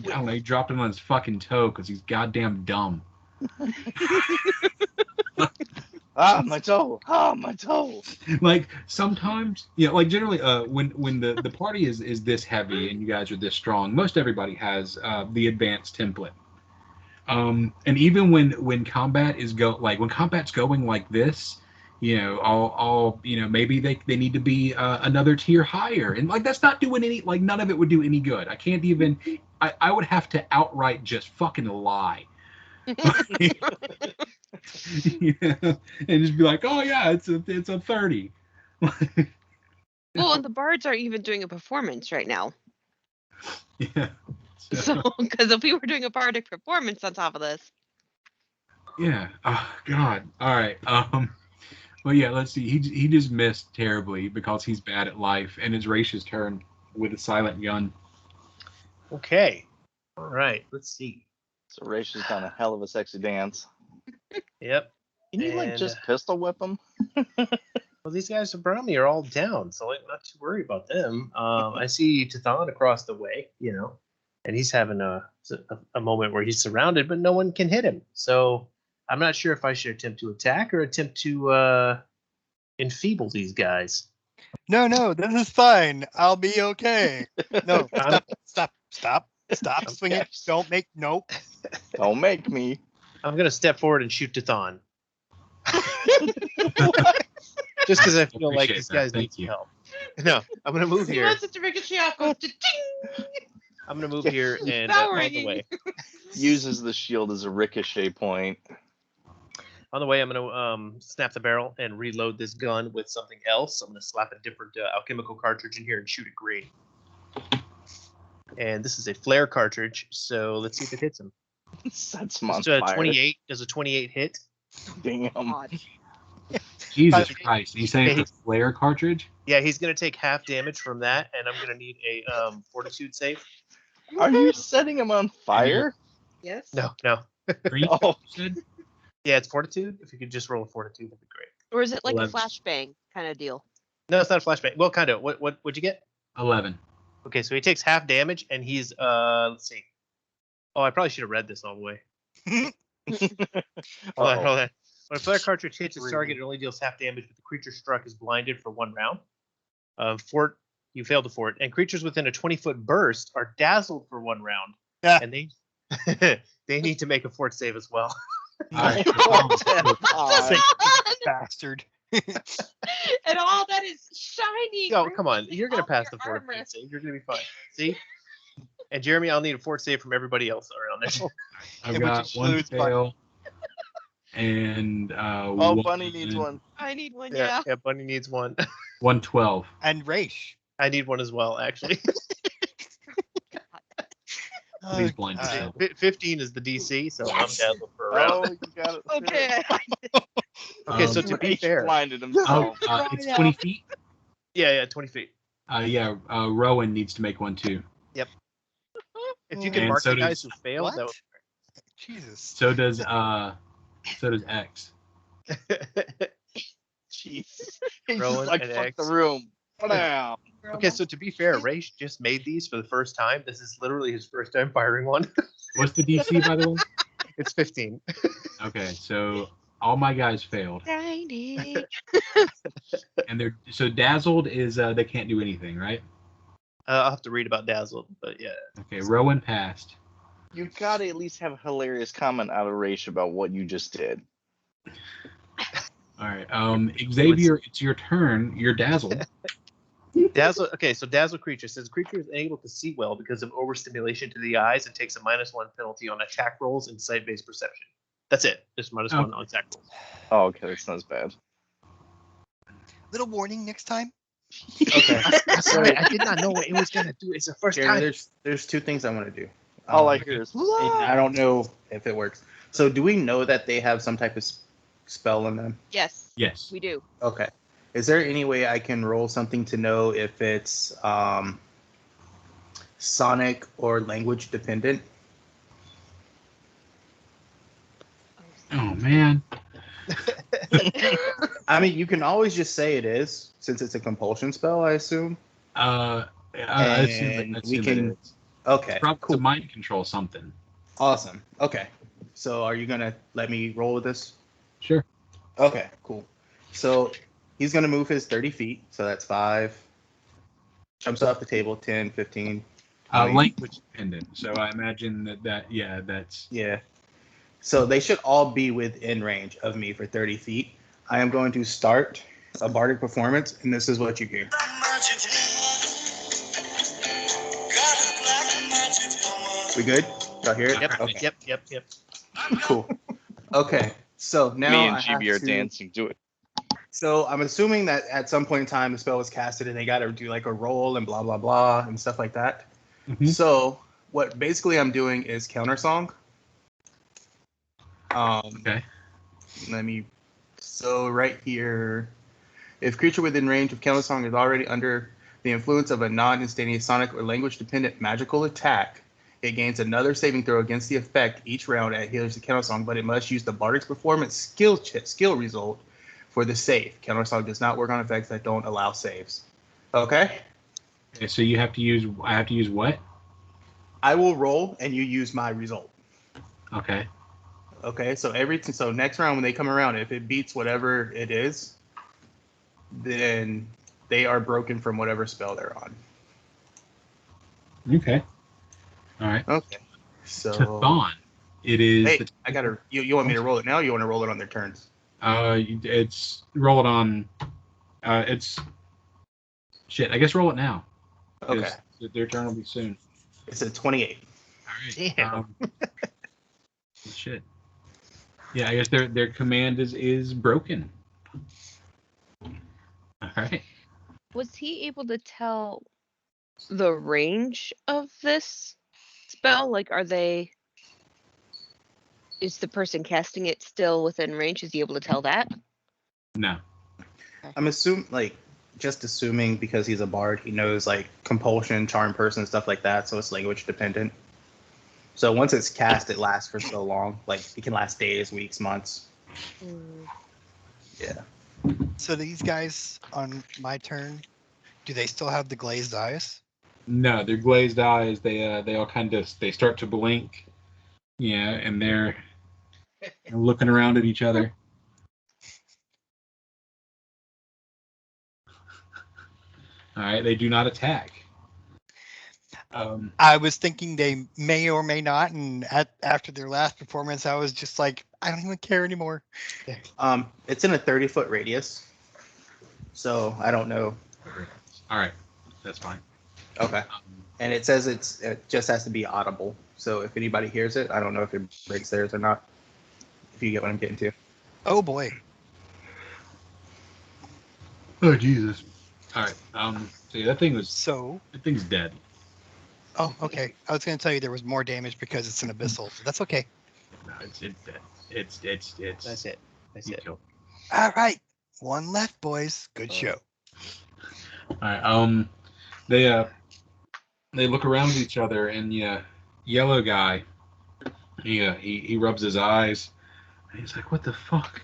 don't know, he dropped him on his fucking toe because he's goddamn dumb. My toe. My toe. Like sometimes, like generally, when the party is this heavy and you guys are this strong, most everybody has the advanced template. And even when combat is when combat's going like this, maybe they need to be another tier higher, and like that's not doing any, like none of it would do any good. I can't even. I would have to outright just fucking lie. And just be like, oh yeah, it's a 30. well, and the bards aren't even doing a performance right now. Yeah. So, because if we were doing a bardic performance on top of this, yeah. Oh God. All right. Well, yeah. Let's see. He just missed terribly because he's bad at life, and it's Raish's turn with a silent gun. Okay. All right. Let's see. So Raish has done a hell of a sexy dance. Yep. Can you like And, just pistol whip him? Well, these guys around me are all down, so I'm not too worried about them. I see Tathan across the way, and he's having a moment where he's surrounded, but no one can hit him. So I'm not sure if I should attempt to attack or attempt to enfeeble these guys. No, this is fine. I'll be okay. No, stop swinging. Don't make Don't make me. I'm gonna step forward and shoot Tathan. Just because I feel like these guys need some help. No, I'm gonna move here. I'm gonna move here and on the way. Uses the shield as a ricochet point. On the way, I'm gonna snap the barrel and reload this gun with something else. I'm gonna slap a different alchemical cartridge in here and shoot it green. And this is a flare cartridge, so let's see if it hits him. That's my 28. Does a 28 hit? Damn. Jesus Christ! You saying it's a flare cartridge? Yeah, he's gonna take half damage from that, and I'm gonna need a fortitude save. Are you setting him on fire? yes. No. Green? Oh. Yeah, it's fortitude. If you could just roll a fortitude, that'd be great. Or is it like 11. a flashbang kind of deal? No, it's not a flashbang. Well, kind of. What'd you get? 11. Okay, so he takes half damage, and he's let's see. Oh, I probably should have read this all the way. Hold on. When a flare cartridge hits its target, it only deals half damage, but the creature struck is blinded for 1 round. You failed to fort, and creatures within a 20-foot burst are dazzled for 1 round, and they they need to make a fort save as well. Bastard. And all that is shiny. Oh, come on. You're going to pass the fortitude save. You're going to be fine. See? And Jeremy, I'll need a fort save from everybody else around there. I've got 1 fail. And Bunny needs 1. I need 1. Yeah, Bunny needs 1. 112. And Raish. I need 1 as well, actually. He's blind. 15 is the DC, so I'm dazzled for a round. Oh, you got it. Okay. Okay, so to be fair, blinded himself. It's 20 feet. Yeah, 20 feet. Rowan needs to make 1 too. Yep. If you can And mark so the guys does- who failed, that would Jesus. So does X. Jeez. He's Rowan just like, and fuck X. the room. Bam. Okay, so to be fair, Raish just made these for the first time. This is literally his first time firing one. What's the DC, by the way? It's 15. Okay, so all my guys failed, Shiny. and they're so dazzled is they can't do anything, right? I'll have to read about Dazzled, but yeah. Okay, Rowan passed. You gotta at least have a hilarious comment out of Raish about what you just did. All right. Xavier, it's your turn. You're dazzled. Dazzle. Okay, so dazzle creature says creature is unable to see well because of overstimulation to the eyes and takes a -1 penalty on attack rolls and sight-based perception. That's it. Just -1 on attack rolls. Oh, okay, that's not as bad. Little warning next time. Okay. Sorry, I did not know what it was gonna do. It's the first Jeremy, time. there's two things I want to do. All I hear is. And I don't know if it works. So do we know that they have some type of spell in them? Yes. Yes. We do. Okay. Is there any way I can roll something to know if it's sonic or language dependent? Oh man. I mean, you can always just say it is, since it's a compulsion spell, I assume. I assume And that, we can. Okay. It's probably Cool. to mind control something. Awesome. Okay. So are you gonna let me roll with this? Sure. Okay. Cool. So he's gonna move his 30 feet. So that's 5. Jumps off the table. 10, 15. 20. Language dependent. So I imagine that's. Yeah. So they should all be within range of me for 30 feet. I am going to start a bardic performance, and this is what you hear. We good? Y'all hear it? Yep. Okay. Yep. Cool. Okay. So now Me and I have GB are to- dancing to it. So I'm assuming that at some point in time the spell was casted and they got to do like a roll and blah blah blah and stuff like that. Mhm. So what basically I'm doing is counter song. Okay. Let me. So right here, if creature within range of counter song is already under the influence of a non-instantaneous sonic or language-dependent magical attack, it gains another saving throw against the effect each round at healers the counter song, but it must use the Bardic's Performance skill result for the save. Counter song does not work on effects that don't allow saves. Okay? Okay, so you have to use. I have to use what? I will roll and you use my result. Okay. Okay, so so next round when they come around, if it beats whatever it is, then they are broken from whatever spell they're on. Okay. All right. Okay. So Chthon. It is. hey, I gotta. You want me to roll it now? Or you want to roll it on their turns? It's roll it on. It's shit. I guess roll it now. 'Cause Okay. Their turn will be soon. It's a 28. All right. Damn. Shit. Yeah, I guess their command is broken. All right. Was he able to tell the range of this spell? Like, is the person casting it still within range? Is he able to tell that? No. I'm just assuming because he's a bard, he knows like compulsion, charm person, stuff like that. So it's language dependent. So once it's cast, it lasts for so long. Like it can last days, weeks, months. Yeah. So these guys on my turn, do they still have the glazed eyes? No, their glazed eyes. They all kind of they start to blink. Yeah, and they're looking around at each other. All right, they do not attack. I was thinking they may or may not, and after their last performance, I was just like, I don't even care anymore. It's in a 30-foot radius. So I don't know. All right, that's fine. Okay. And it says it just has to be audible. So if anybody hears it, I don't know if it breaks theirs or not. If you get what I'm getting to. Oh boy. Oh Jesus! All right. So yeah, that thing's dead. Oh, okay. I was going to tell you there was more damage because it's an abyssal. But that's okay. No, it's dead. It's. That's it. That's you it. killed All right. One left, boys. Good Oh. show. it. All right. They look around at each other, and yellow guy. He rubs his eyes. And he's like, "What the fuck?"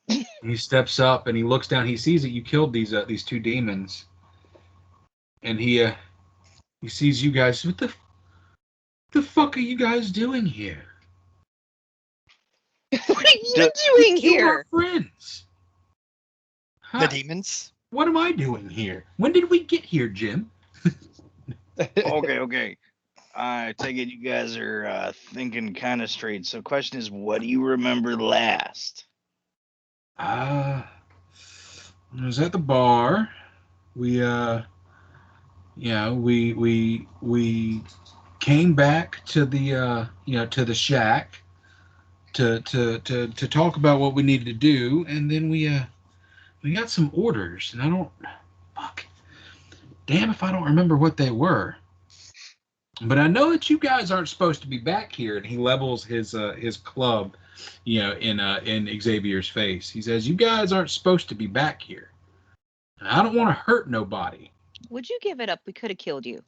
And he steps up and he looks down. He sees that you killed these two demons, and he sees you guys. What the fuck are you guys doing here? What are you doing You here? are friends. The demons? What am I doing here? When did we get here, Jim? Okay. I take it you guys are thinking kind of straight. So question is, what do you remember last? I was at the bar. We we came back to the to the shack to talk about what we needed to do, and then we got some orders, and I don't fuck. Damn if I don't remember what they were. But I know that you guys aren't supposed to be back here, and he levels his club, in Xavier's face. He says, "You guys aren't supposed to be back here. And I don't want to hurt nobody." Would you give it up? We could have killed you.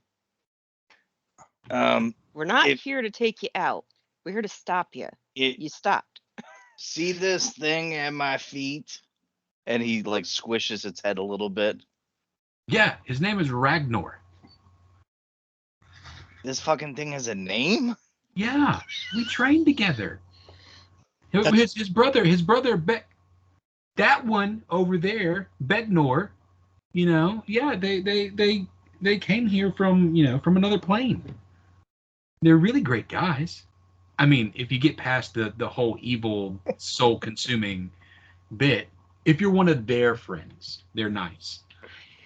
Um, We're not If- here to take you out. We're here to stop you. it, You stopped. see this thing at my feet? And he like squishes its head a little bit. Yeah, his name is Ragnar. This fucking thing has a name? Yeah, we trained together. His brother that one over there, Begnor, yeah, they came here from another plane. They're really great guys. I mean, if you get past the whole evil, soul-consuming bit, if you're one of their friends, they're nice.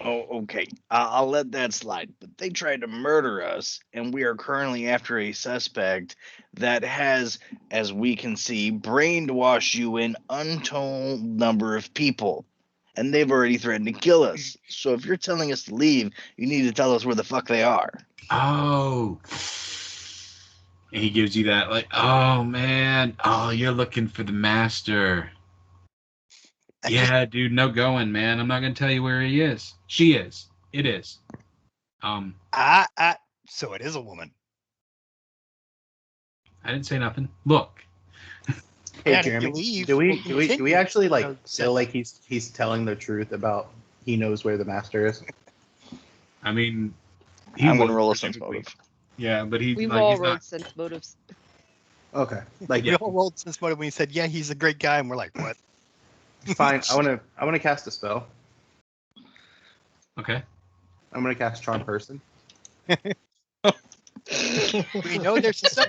Oh, okay. I'll let that slide. But they tried to murder us, and we are currently after a suspect that has, as we can see, brainwashed you an untold number of people. And they've already threatened to kill us. So if you're telling us to leave, you need to tell us where the fuck they are. Oh. And he gives you that, like, oh, man. Oh, you're looking for the master. Yeah, dude, no going, man. I'm not going to tell you where he is. She is. It is. So it is a woman. I didn't say nothing. Look. Hey, Yeah, if Jeremy, you leave, do we we'll do we continue. actually like No, feel like he's telling the truth about he knows where the master is? I mean, I'm going was to roll a sense specifically- motive. Yeah, but he, We've like, all he's rolled not. sense motives. Okay, like We all rolled since when we said, yeah, he's a great guy, and we're like, what? fine. I want to cast a spell. Okay. I'm gonna cast Charm Person. We know there's a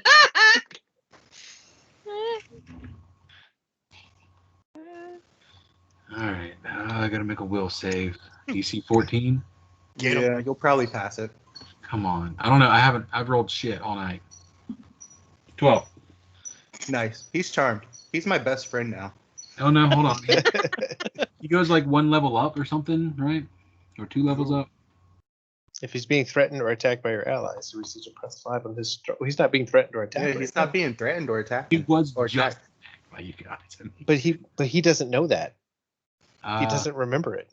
All right. I got to make a will save. DC 14? Get 'em. Yeah, you'll probably pass it. Come on. I don't know. I've rolled shit all night. 12. Nice. He's charmed. He's my best friend now. Oh, no. Hold on. He goes like one level up or something, right? Or 2 levels up. If he's being threatened or attacked by your allies, he receives a +5 on his. He's not being threatened or attacked. Yeah, right he's now. not being threatened or attacked. He was or just attacked. attacked by you guys. But he doesn't know that. He Uh, doesn't remember it.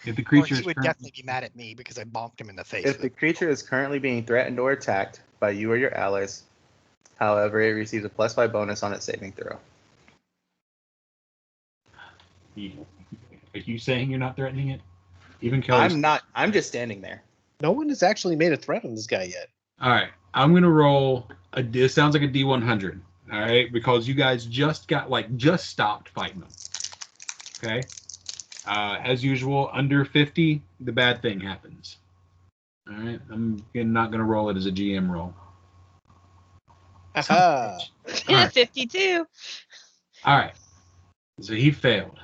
If the Or creature he is would currently- definitely be mad at me because I bonked him in the face. If the creature is currently being threatened or attacked by you or your allies, however, it receives a +5 bonus on its saving throw. Are you saying you're not threatening it? Even Kelly's. I'm not. I'm just standing there. No one has actually made a threat on this guy yet. All right, I'm gonna roll it sounds like a D100. All right, because you guys just stopped fighting them. Okay. As usual, under 50, the bad thing happens. All right, I'm not gonna roll it as a GM roll. Aha. All right. 52. All right, so he failed.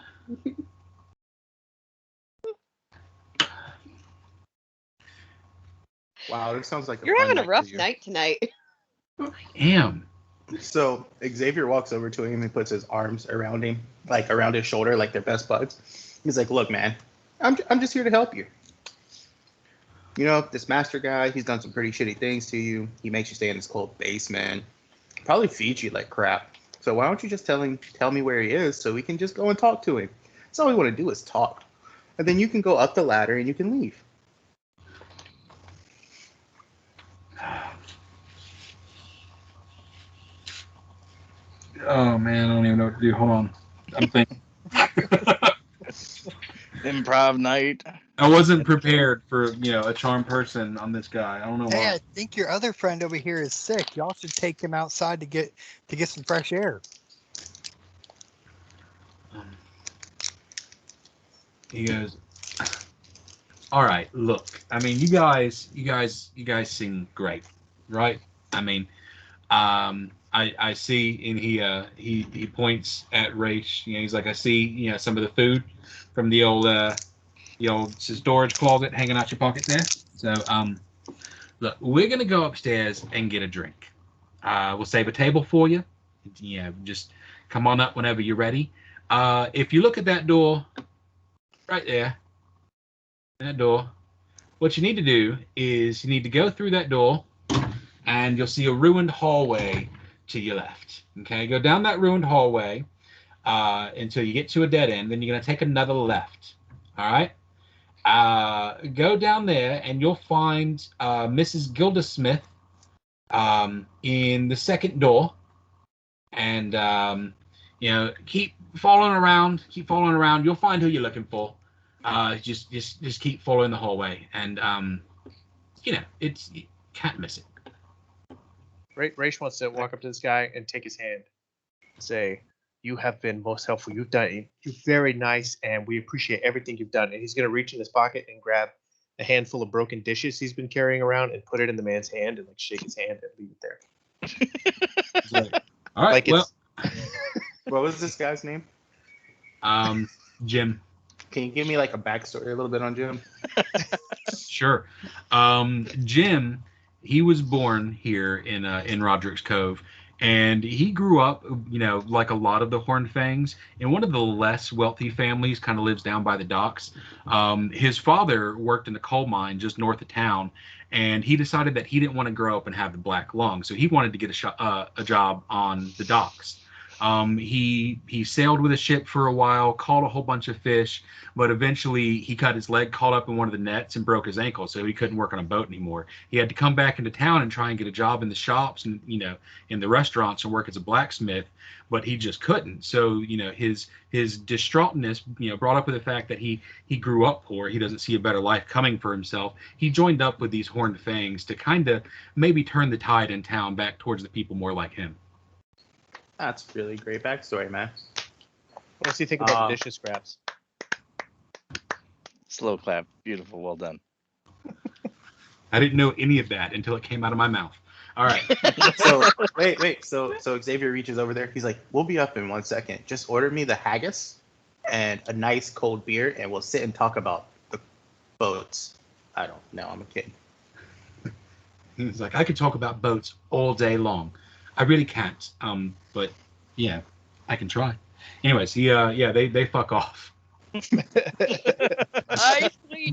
Wow, this sounds like You're fun having a night rough for you. night tonight. Damn. So Xavier walks over to him and puts his arms around him, like around his shoulder, like they're best buds. He's like, "Look, man, I'm just here to help you. You know, this master guy, he's done some pretty shitty things to you. He makes you stay in this cold basement, probably feeds you like crap. So why don't you just tell me where he is so we can just go and talk to him? That's all we want to do is talk, and then you can go up the ladder and you can leave." Oh man, I don't even know what to do. Hold on. I'm thinking. Improv night. I wasn't prepared for a charm person on this guy. I don't know Hey, why. I think your other friend over here is sick. Y'all should take him outside to get some fresh air. He goes, all right, look, I mean, you guys sing great, right? I mean, I I see, and he points at Raish. He's like, I see, some of the food from the old storage closet hanging out your pocket there. So look, we're gonna go upstairs and get a drink. We'll save a table for you. Just come on up whenever you're ready. If you look at that door, right there, that door, what you need to do is you need to go through that door, and you'll see a ruined hallway to your left. Okay, go down that ruined hallway until you get to a dead end. Then you're gonna take another left. All right. Go down there, and you'll find Mrs. Gilda Smith in the second door, and keep following around. Keep following around. You'll find who you're looking for. Just keep following the hallway, and you can't miss it. Raish wants to walk up to this guy and take his hand. Say, you have been most helpful. You're very nice, and we appreciate everything you've done. And he's gonna reach in his pocket and grab a handful of broken dishes he's been carrying around and put it in the man's hand and shake his hand and leave it there. All right. Well, what was this guy's name? Jim. Can you give me a backstory a little bit on Jim? Sure. Jim, he was born here in Roderick's Cove, and he grew up, like a lot of the Horned Fangs, in one of the less wealthy families, kind of lives down by the docks. His father worked in the coal mine just north of town, and he decided that he didn't want to grow up and have the black lung, so he wanted to get a job on the docks. He sailed with a ship for a while, caught a whole bunch of fish, but eventually he cut his leg, caught up in one of the nets, and broke his ankle, so he couldn't work on a boat anymore. He had to come back into town and try and get a job in the shops and in the restaurants and work as a blacksmith, but he just couldn't. So his distraughtness brought up with the fact that he grew up poor. He doesn't see a better life coming for himself. He joined up with these Horned Fangs to kind of maybe turn the tide in town back towards the people more like him. That's really great backstory, man. What's he think about the dishes scraps? Slow clap. Beautiful. Well done. I didn't know any of that until it came out of my mouth. All right. So wait. So Xavier reaches over there. He's like, "We'll be up in 1 second. Just order me the haggis and a nice cold beer, and we'll sit and talk about the boats." I don't know. I'm a kid. He's like, I could talk about boats all day long. I really can't. But yeah, I can try. Anyways, they fuck off.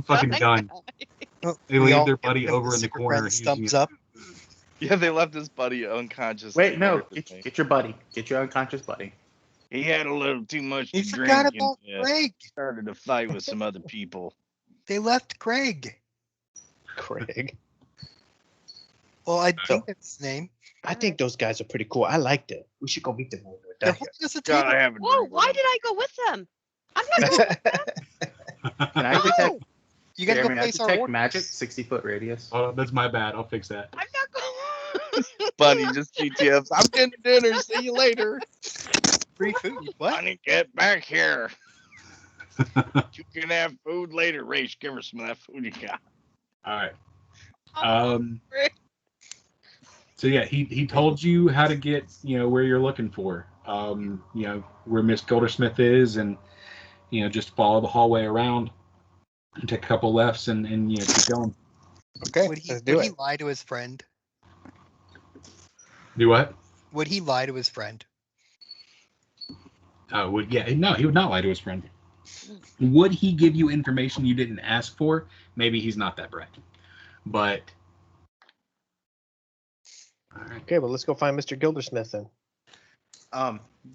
Fucking done. They leave their buddy over in the corner. Thumbs up. Yeah, they left his buddy unconscious. Wait, no, get your buddy. Get your unconscious buddy. He had a little too much to He drink. forgot about Greg. Started a fight with some other people. They left Greg. Craig. Well, I think that's his name. I think those guys are pretty cool. I like them. We should go meet them when we're They're done holding us a God, table. I haven't. Whoa, why did I go with them? I'm not going with them. Can I detect? You gotta Jeremy, go I place our detect order. magic 60-foot radius. Oh, that's my bad. I'll fix that. I'm not going. Bunny just GTFs. I'm getting dinner. See you later. Free food. What? Bunny, get back here. You can have food later. Raish, give her some of that food you got. All right. So yeah, he told you how to get where you're looking for. Where Miss Goldersmith is, and just follow the hallway around and take a couple lefts and keep going. Okay, Would let's do he it. lie to his friend? Do what? Would he lie to his friend? No, he would not lie to his friend. Would he give you information you didn't ask for? Maybe he's not that bright. But all right. Okay, well, let's go find Mr. Gildersmith then.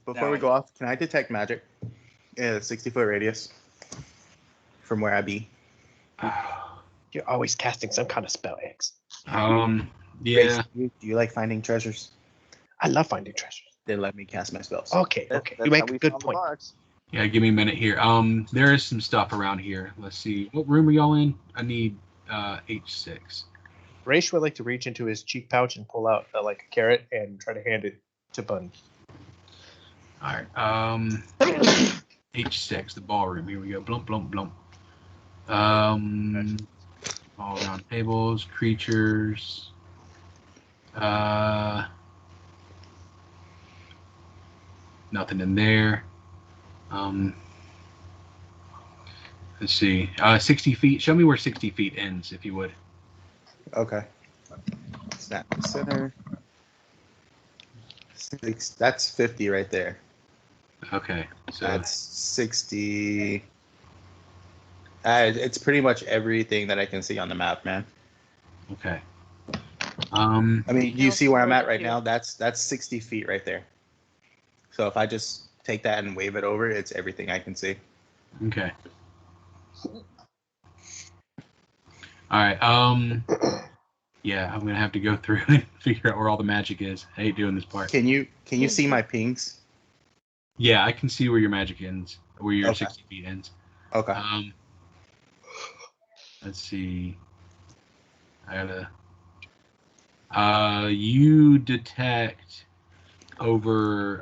Before we go off, can I detect magic in a 60-foot radius from where I be? You're always casting some kind of spell, X. Yeah. Grace, do you like finding treasures? I love finding treasures. Then let me cast my spells. Okay. You make a good point. Yeah, give me a minute here. There is some stuff around here. Let's see. What room are y'all in? I need H6. Raish would like to reach into his cheek pouch and pull out a carrot and try to hand it to Bunny. All right. H6, the ballroom. Here we go. Blump, blump, blump. All around tables, creatures. Nothing in there. Let's see. 60 feet. Show me where 60 feet ends, if you would. Okay. Snap the center. That's 50 right there. Okay. So That's 60. It's pretty much everything that I can see on the map, man. okay. I mean, you see where I'm at right 42. now? That's 60 feet right there. So if I just take that and wave it over, it's everything I can see. Okay. All right. Yeah, I'm gonna have to go through and figure out where all the magic is. I hate doing this part. Can you see my pings? Yeah, I can see where your magic ends, where your Okay. 60 feet ends. Okay. Let's see. I gotta. You detect over.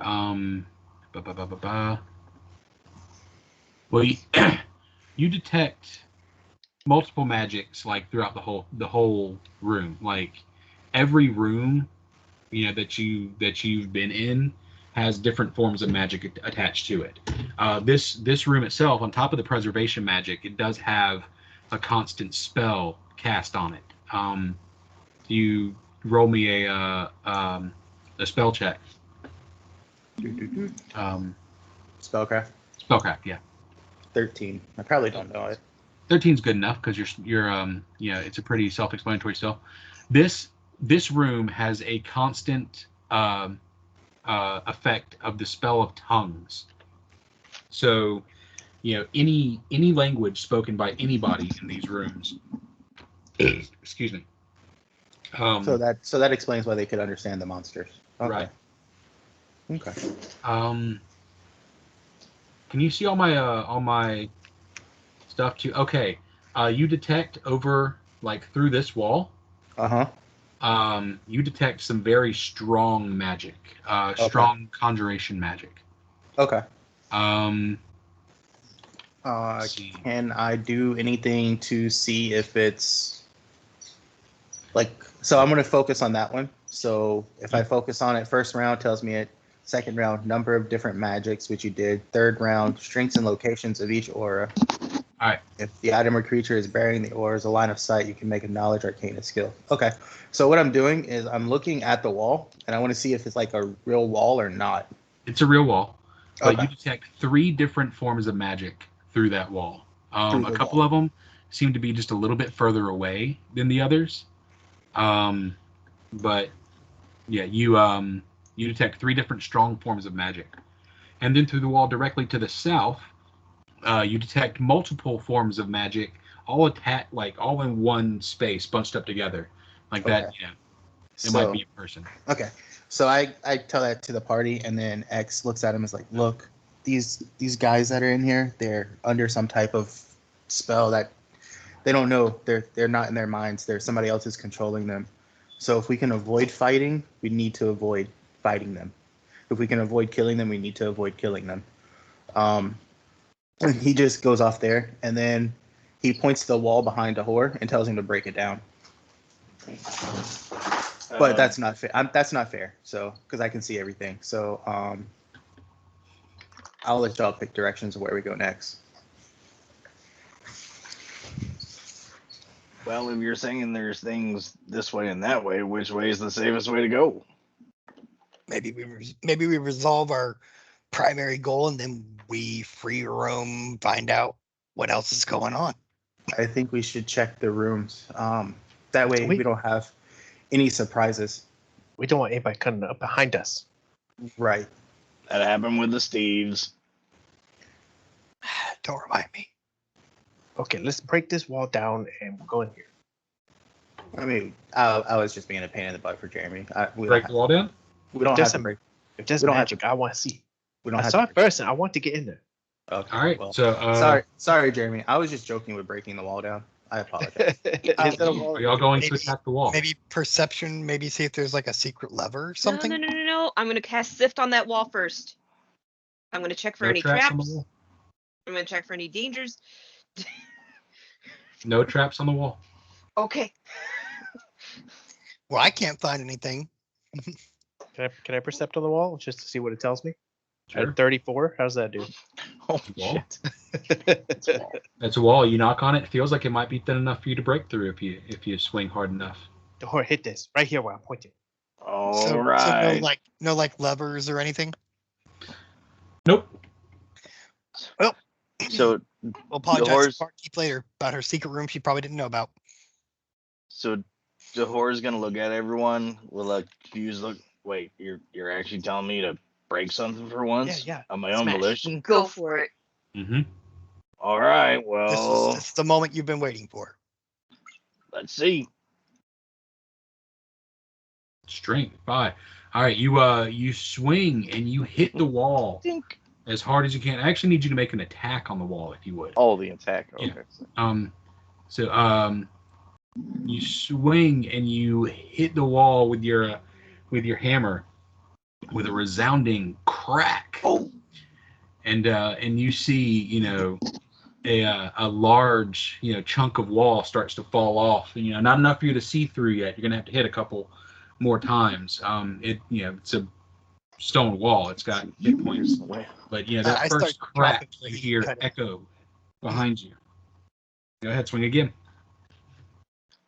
Well, you detect multiple magics like throughout the whole room. Like every room, that you've been in has different forms of magic attached to it. This room itself, on top of the preservation magic, it does have a constant spell cast on it. You roll me a spell check. Spellcraft. Spellcraft, yeah. 13. I probably don't know it. 13's good enough because you're it's a pretty self-explanatory spell. This room has a constant effect of the spell of tongues. So, any language spoken by anybody in these rooms. Excuse me. So that explains why they could understand the monsters. Okay. Right. Okay. Can you see all my stuff too? Okay. You detect over through this wall. You detect some very strong magic. Strong conjuration magic. Okay. Let's see. Can I do anything to see if it's so I'm going to focus on that one. So if I focus on it, first round tells me it. Second round, number of different magics, which you did. Third round, strengths and locations of each aura. All right. If the item or creature is bearing the aura as a line of sight, you can make a knowledge arcana skill. Okay. So what I'm doing is I'm looking at the wall, and I want to see if it's like a real wall or not. It's a real wall, but Okay. you detect 3 different forms of magic through that wall. Through A the couple wall. of them seem to be just a little bit further away than the others. But yeah, you detect 3 different strong forms of magic, and then through the wall directly to the south, you detect multiple forms of magic, all all in one space, bunched up together, like that. Okay. Yeah, it So, might be a person. Okay. So I tell that to the party, and then X looks at him and is like, look, these guys that are in here, they're under some type of spell that they don't know. They're not in their minds. Somebody else is controlling them. So if we can avoid fighting, we need to avoid fighting them. If we can avoid killing them, we need to avoid killing them. And he just goes off there, and then he points to the wall behind the whore and tells him to break it down. But that's not fair. That's not fair. So, because I can see everything. So, I'll let y'all pick directions of where we go next. Well, if you're saying there's things this way and that way, which way is the safest way to go? Maybe we resolve our primary goal and then we free roam, find out what else is going on. I think we should check the rooms. That way we don't have any surprises. We don't want anybody coming up behind us. Right. That happened with the Steves. Don't remind me. Okay, let's break this wall down and we'll go in here. I mean, I was just being a pain in the butt for Jeremy. Break the wall down? We don't have to break. If there's we don't have magic, I want to see. We don't I have saw to it first and I want to get in there. Okay. All right. Well, So, sorry, Jeremy. I was just joking with breaking the wall down. I apologize. are y'all going to attack the wall? Maybe perception, maybe see if there's like a secret lever or something. No. I'm going to cast Sift on that wall first. I'm going to check for No any traps on the traps. wall. I'm going to check for any dangers. No traps on the wall. Okay. Well, I can't find anything. Can I percept on the wall just to see what it tells me? Sure. At 34, how's that do? Oh Wall. shit! That's a wall. You knock on it. It feels like it might be thin enough for you to break through if you swing hard enough. Or hit this right here where I'm pointing. All So right. no like levers or anything. Nope. So We'll apologize to horse- Barkeep later about her secret room she probably didn't know about. So Jahor's gonna look at everyone with a confused look. Wait, you're actually telling me to break something for once? Yeah. On my own Smash. volition? Go for it. Mm-hmm. All right, This well, is the moment you've been waiting for. let's see. Strength 5. All right, you swing and you hit the wall Dink. as hard as you can. I actually need you to make an attack on the wall if you would. Oh, the attack. Okay. Yeah. So you swing and you hit the wall with your hammer with a resounding crack. Oh. And you see, a large, chunk of wall starts to fall off. Not enough for you to see through yet. You're gonna have to hit a couple more times. It's a stone wall. It's got hit points. But that I first start crack, dropping the you heat hear cut. echo behind you. Go ahead, swing again.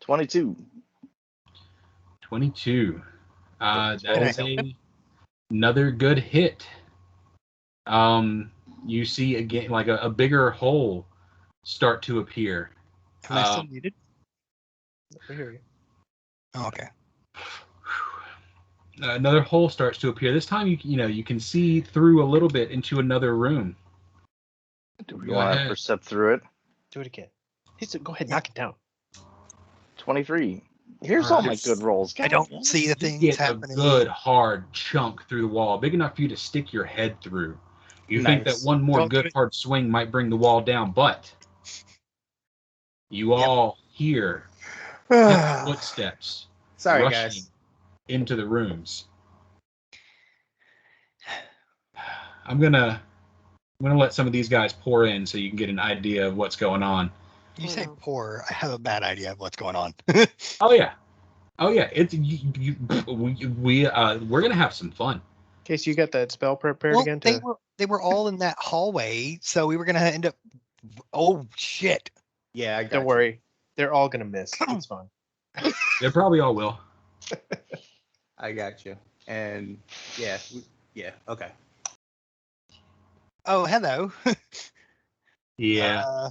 22. 22. That Can I is help him? another good hit. You see again like a bigger hole start to appear. Am I still Um, muted? I hear you. Oh, okay. Another hole starts to appear. This time you can see through a little bit into another room. Do we Go want to ahead. percept through it? Do it again. Go ahead, knock it down. 23. Here's all my good rolls. I God damn don't it. see the You things get a happening. good hard chunk through the wall, big enough for you to stick your head through. You think that Nice. one more Don't do good it. hard swing might bring the wall down, but you all hear footsteps Sorry, rushing guys. into the rooms. I'm gonna let some of these guys pour in so you can get an idea of what's going on. You say Oh. poor. I have a bad idea of what's going on. Oh yeah. It's we're gonna have some fun. Case you got that spell prepared Well, again they were all in that hallway, so we were gonna end up. Oh shit! Yeah, I got Don't you. worry. They're all gonna miss. It's fine. They probably all will. I got you. And yeah, okay. Oh, hello. Yeah.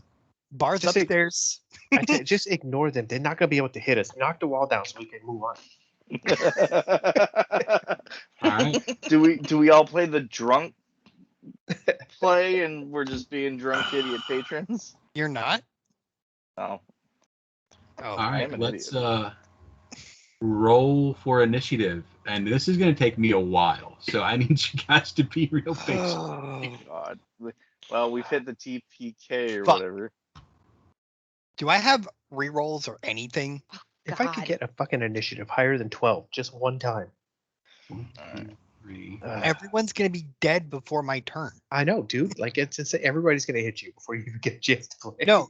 Bar's Just say- upstairs. Just ignore them. They're not gonna be able to hit us. Knock the wall down so we can move on. All right. do we all play the drunk play and we're just being drunk idiot patrons? You're not. Oh. Oh, All I right. am an Let's idiot. roll for initiative, and this is gonna take me a while, so I need you guys to be real patient. Oh God. Well, we've hit the TPK or Fuck. whatever. do I have rerolls or anything? If I could God. get a fucking initiative higher than 12, just one time. 1, Alright. 2, 3. Everyone's gonna be dead before my turn. I know, dude. Like it's everybody's gonna hit you before you even get a chance to play. No,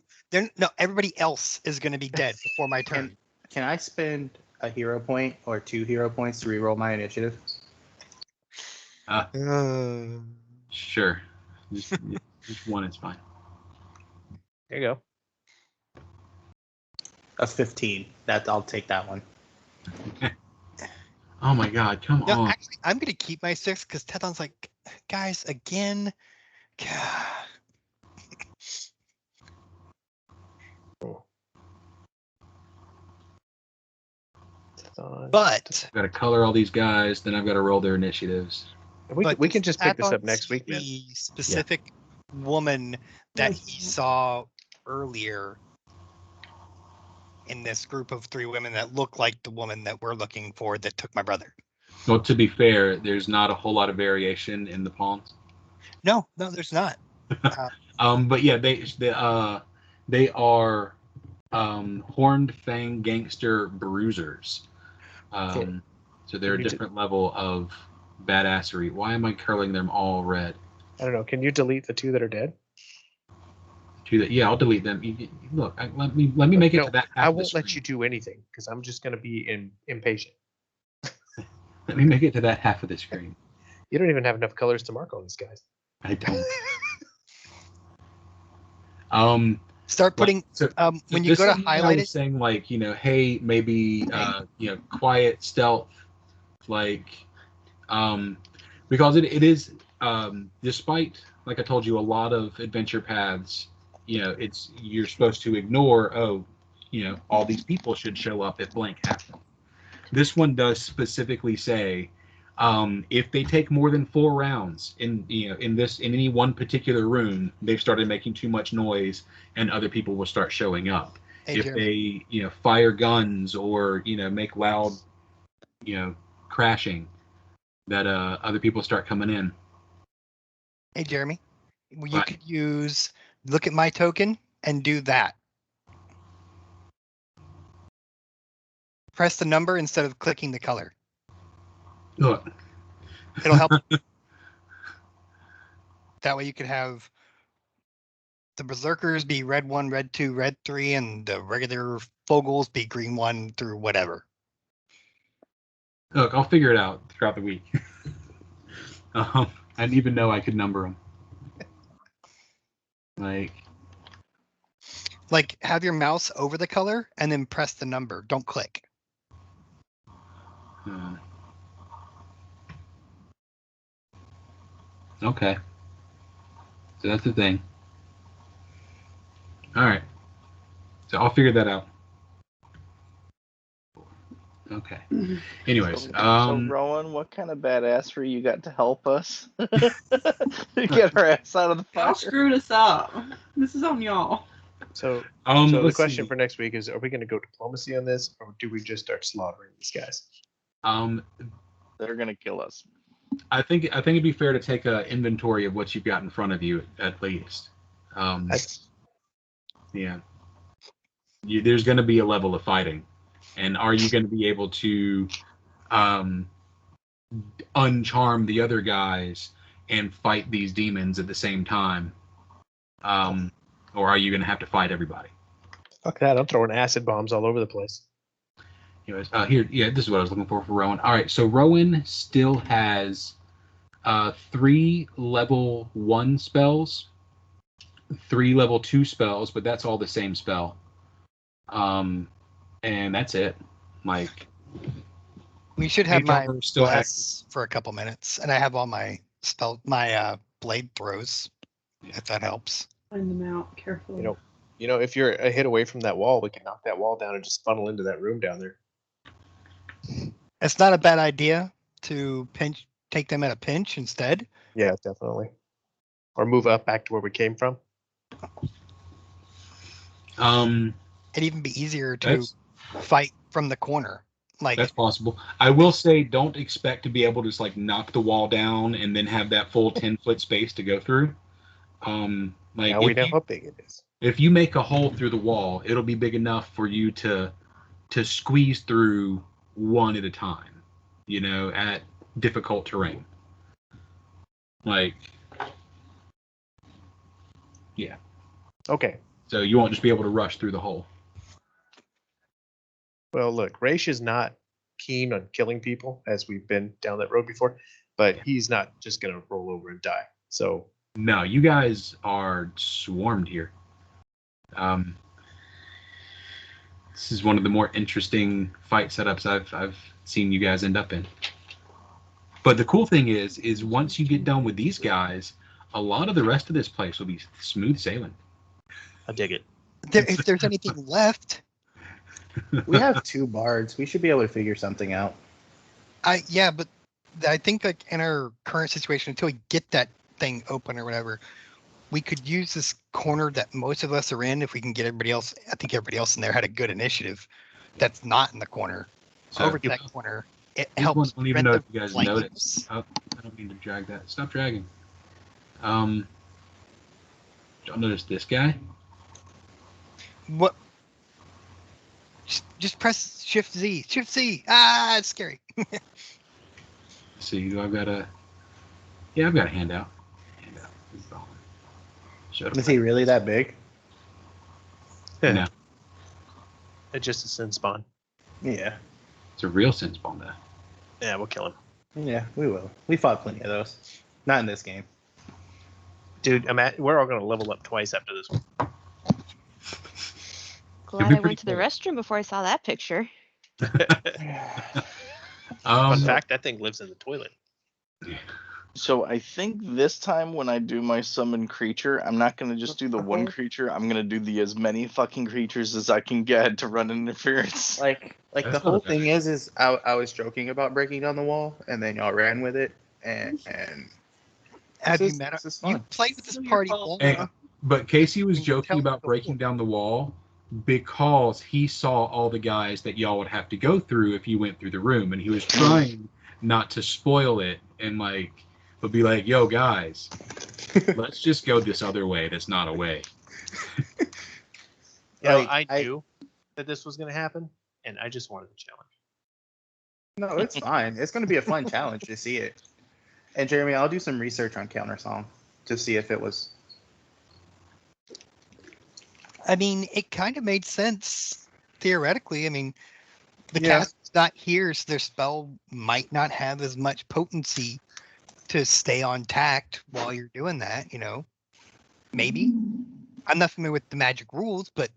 everybody else is gonna be dead before my turn. Can I spend a hero point or 2 hero points to reroll my initiative? Sure. Just one is fine. There you go. A 15. I'll take that one. Oh my God! Come No, on. actually, I'm gonna keep my 6 because Tethon's like, guys, again. God. But I've got to color all these guys, then I've got to roll their initiatives. We can just pick this up Tethon next week, man. The specific woman that he saw earlier in this group of 3 women that look like the woman that we're looking for that took my brother. Well, to be fair, there's not a whole lot of variation in the pawns. No, there's not. But yeah, they are horned fang gangster bruisers. So they're a We need to- different level of badassery. Why am I curling them all red? I don't know. Can you delete the 2 that are dead? Yeah, I'll delete them. Look, let me make it No, to that half I of the won't let screen. you do anything because I'm just gonna be impatient. Let me make it to that half of the screen. You don't even have enough colors to mark on these guys. I don't. Start putting when you this go to is what I highlight was it. saying, like, hey, maybe quiet stealth, like, because it is despite, like I told you, a lot of adventure paths, you're supposed to ignore, all these people should show up if blank happens. This one does specifically say, if they take more than 4 rounds in any one particular room, they've started making too much noise, and other people will start showing up. Hey, If Jeremy. they fire guns or make loud crashing, that other people start coming in. Hey, Jeremy. You Right. could look at my token and do that. Press the number instead of clicking the color. Look. It'll help. That way you could have the berserkers be red 1, red 2, red 3, and the regular fogels be green 1 through whatever. Look, I'll figure it out throughout the week. I didn't even know I could number them. Like, have your mouse over the color and then press the number. Don't click. Okay. So that's the thing. All right. So I'll figure that out. Okay. Anyways, So Rowan, what kind of badassery you got to help us to get our ass out of the fire? Y'all screwed us up. This is on y'all. So so the question for next week is: are we going to go diplomacy on this, or do we just start slaughtering these guys? They're gonna kill us. I think it'd be fair to take an inventory of what you've got in front of you at least. Yeah. There's going to be a level of fighting, and are you going to be able to uncharm the other guys and fight these demons at the same time, or are you going to have to fight everybody? Fuck that! I'm throwing acid bombs all over the place. Anyways, this is what I was looking for Rowan. All right, so Rowan still has 3 level 1 spells, 3 level 2 spells, but that's all the same spell. And that's it. Like, we should have my still bless for a couple minutes, and I have all my blade throws. If that helps. Find them out carefully. If you're a hit away from that wall, we can knock that wall down and just funnel into that room down there. It's not a bad idea to take them at a pinch instead. Yeah, definitely. Or move up back to where we came from. It'd even be easier to fight from the corner. Like, that's possible. I will say, don't expect to be able to just like knock the wall down and then have that full 10-foot space to go through. Now we know how big it is. If you make a hole through the wall, it'll be big enough for you to squeeze through one at a time, at difficult terrain. Yeah. Okay. So you won't just be able to rush through the hole. Well, look, Raish is not keen on killing people, as we've been down that road before, but he's not just going to roll over and die. So no, you guys are swarmed here. This is one of the more interesting fight setups I've seen you guys end up in. But the cool thing is once you get done with these guys, a lot of the rest of this place will be smooth sailing. I dig it. If there's anything left. We have 2 bards. We should be able to figure something out. But I think like in our current situation, until we get that thing open or whatever, we could use this corner that most of us are in if we can get everybody else. I think everybody else in there had a good initiative. That's not in the corner. So over to that corner, it helps. I don't even know if you guys noticed. Oh, I don't mean to drag that. Stop dragging. Y'all notice this guy? What? Just press Shift Z. Shift Z. Ah, it's scary. Let's see, do I've got a? Yeah, I've got a handout. Is he really that big? No. It's just a sin spawn. Yeah. It's a real sin spawn, though. Yeah, we'll kill him. Yeah, we will. We fought plenty of those. Not in this game. Dude, we're all gonna level up twice after this one. Glad I went to the restroom before I saw that picture. Fun fact: that thing lives in the toilet. So I think this time when I do my summon creature, I'm not gonna just do the one Okay. creature. I'm gonna do the as many fucking creatures as I can get to run interference. Like That's the not whole a bad thing is I was joking about breaking down the wall, and then y'all ran with it, and Have this you is- met? this is You fun. played with this It's your party fault. long Hey, enough. but Casey was You can joking tell about before. breaking down the wall because he saw all the guys that y'all would have to go through if you went through the room, and he was trying not to spoil it and but be like, "Yo, guys, let's just go this other way. That's not a way." I knew that this was gonna happen, and I just wanted the challenge. No, it's fine. It's going to be a fun challenge to see it. And Jeremy, I'll do some research on Countersong to see if it was. I mean, it kind of made sense theoretically. I mean, the Yeah. cast's not here, so their spell might not have as much potency to stay on tact while you're doing that, you know? Maybe. I'm not familiar with the magic rules, but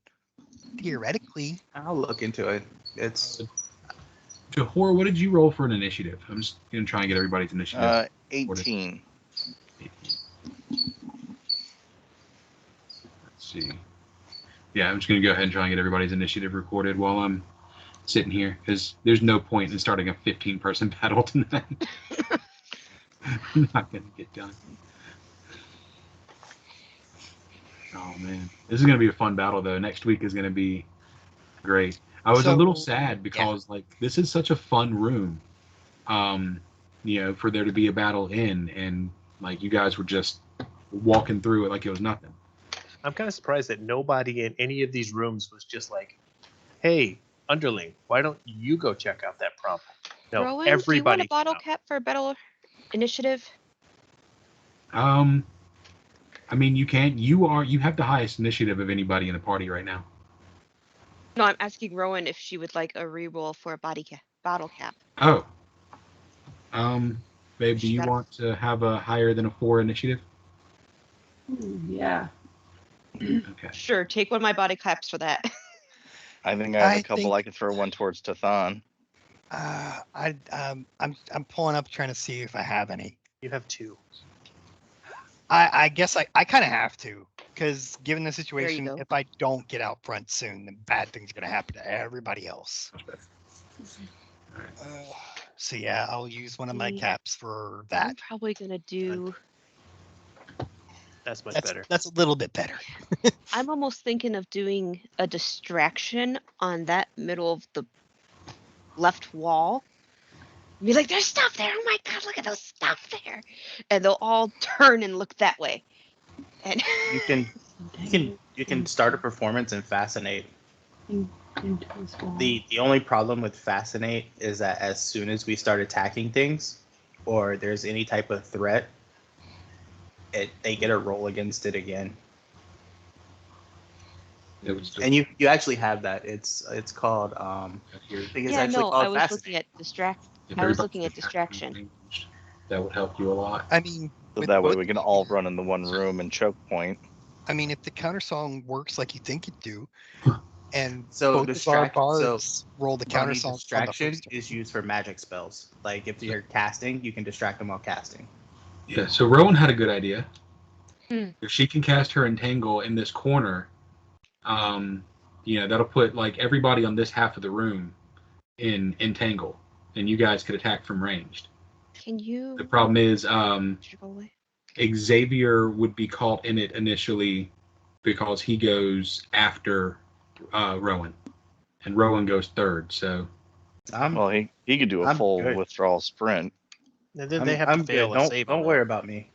theoretically, I'll look into it. It's Jahor, what did you roll for an initiative? I'm just gonna try and get everybody's initiative. 18. Let's see. Yeah, I'm just gonna go ahead and try and get everybody's initiative recorded while I'm sitting here, because there's no point in starting a 15-person battle tonight. Not gonna get done. Oh man, this is gonna be a fun battle though. Next week is gonna be great. I was a little sad because this is such a fun room, for there to be a battle in, and you guys were just walking through it like it was nothing. I'm kind of surprised that nobody in any of these rooms was just like, "Hey, underling, why don't you go check out that problem?" No, Rowan, everybody. do you want a bottle came out. cap for a battle initiative? I mean, you can. You have the highest initiative of anybody in the party right now. No, I'm asking Rowan if she would like a reroll for a bottle cap. Oh. Babe, do She you got a- want to have a higher than a 4 initiative? Ooh, yeah. Okay. Sure, take one of my body caps for that. I think I have a I couple think- I could throw one towards Tathan. I'm pulling up trying to see if I have any. You have 2. I guess I kind of have to, because given the situation, go. if I don't get out front soon, then bad things are going to happen to everybody else. So yeah, I'll use one of my Mm. caps for I'm that. probably gonna do. That's much That's better. that's a little bit better. I'm almost thinking of doing a distraction on that middle of the left wall. Be like, there's stuff there. Oh my god, look at those stuff there. And they'll all turn and look that way. And you can start a performance and fascinate. The only problem with fascinate is that as soon as we start attacking things, or there's any type of threat, they get a roll against it again. And you actually have that. It's called I think it's yeah, actually no, called I was fascinate. looking at distract. If I was everybody's looking at distraction. ranged, that would help you a lot. I mean, So with that way both we can of all these- run in the one room and choke point. I mean, if the counter song works like you think it do, and So both of our distract. So bards roll the counter Bunny song distraction is used for magic spells. Like if you're casting, you can distract them while casting. Yeah, so Rowan had a good idea. If she can cast her entangle in this corner, that'll put everybody on this half of the room in entangle, and you guys could attack from ranged. Can you? The problem is Should I go away? Xavier would be caught in it initially because he goes after Rowan, and Rowan goes third. So Well, he could do a I'm full good. withdrawal sprint. And then they have to fail a save. Don't worry about me.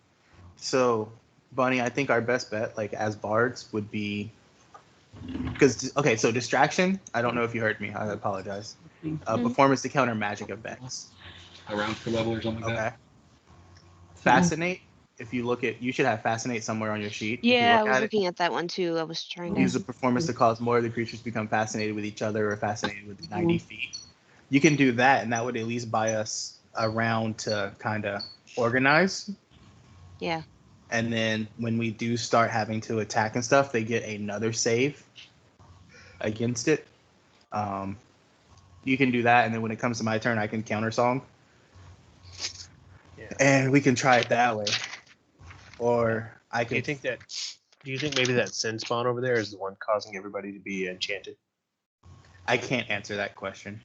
So, Bunny, I think our best bet, as bards, would be so distraction. I don't know if you heard me. I apologize. Performance to counter magic effects. around 2 level or something like Okay. that. Fascinate. If you look at, you should have fascinate somewhere on your sheet. If you Yeah, I look was at looking at that one too. I was trying to. use the performance to cause more of the creatures to become fascinated with each other or fascinated with 90 feet. You can do that, and that would at least buy us a round to kind of organize. Yeah. And then when we do start having to attack and stuff, they get another save against it. You can do that, and then when it comes to my turn, I can counter song. Yeah. And we can try it that way. Or I Do you can. think maybe that sin spawn over there is the one causing everybody to be enchanted? I can't answer that question.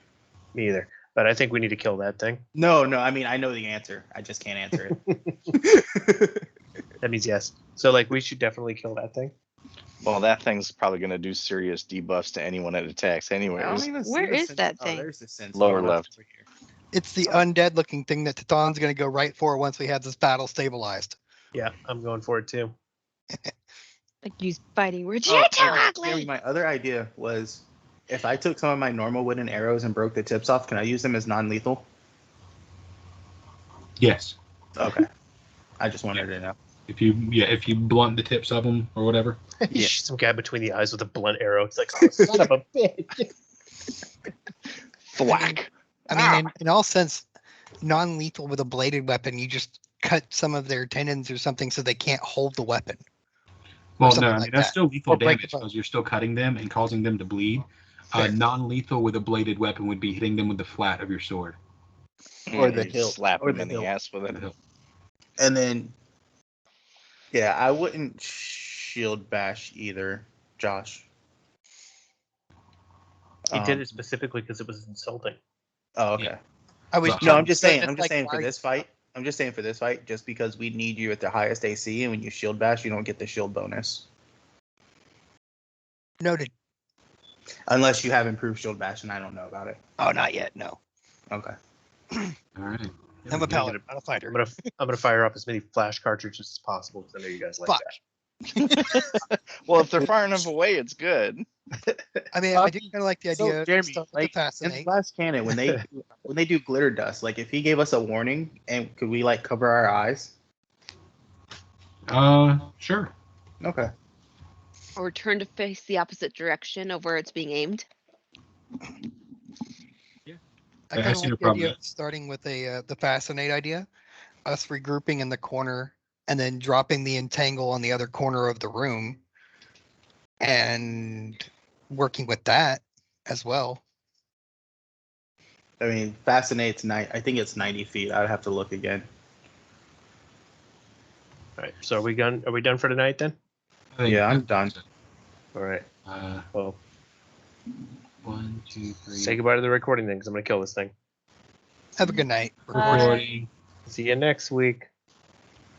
Me either. But I think we need to kill that thing. No. I mean, I know the answer. I just can't answer it. That means yes. So like we should definitely kill that thing. Well, that thing's probably going to do serious debuffs to anyone it attacks anyways. I don't even see Where the is sense- that oh, thing? there's the sense. Lower left. Over here. It's the undead looking thing that Tatan's going to go right for once we have this battle stabilized. Yeah, I'm going for it too. Like use fighting words. Oh, You're too Jeremy, ugly. my other idea was if I took some of my normal wooden arrows and broke the tips off, can I use them as non-lethal? Yes. Okay. I just wanted to know. If you blunt the tips of them or whatever. You shoot some guy between the eyes with a blunt arrow. It's like, oh, son of a bitch. Thwack. I mean, in all sense, non-lethal with a bladed weapon, you just cut some of their tendons or something so they can't hold the weapon. Well, no, something I mean like that's that. still lethal Or break damage the bone. because you're still cutting them and causing them to bleed. Fair. Non-lethal with a bladed weapon would be hitting them with the flat of your sword. Or the You hilt. slap Or him the in the hilt. ass with it. And then, yeah, I wouldn't shield bash either, Josh. He did it specifically because it was insulting. Oh, okay. Yeah. I was No, No, I'm just saying. it's I'm just like, saying for why- this fight. I'm just saying for this fight, just because we need you at the highest AC, and when you shield bash, you don't get the shield bonus Noted. unless you have improved shield bash, and I don't know about it. Oh, not yet. No. Okay. All right. I'm a paladin, not a fighter. I'm gonna fire up as many flash cartridges as possible because I know you guys like Fuck. that. Well, if they're far enough away, it's good. I mean, I do kind of like the idea. So, to Jeremy, start with like the in fascinate. Glass Cannon, when they do glitter dust, like if he gave us a warning, and could we like cover our eyes? Sure. Okay. Or turn to face the opposite direction of where it's being aimed. I I kind see of no like the problem idea with of starting with the fascinate idea, us regrouping in the corner and then dropping the entangle on the other corner of the room, and working with that as well. I mean, fascinates I think it's 90 feet. I'd have to look again. All right. So are we done? Are we done for tonight then? I think Yeah, I'm that's- done. All right. Well, 1, 2, 3. say goodbye to the recording then, because I'm gonna kill this thing. Have a good night. Bye. Recording. See you next week.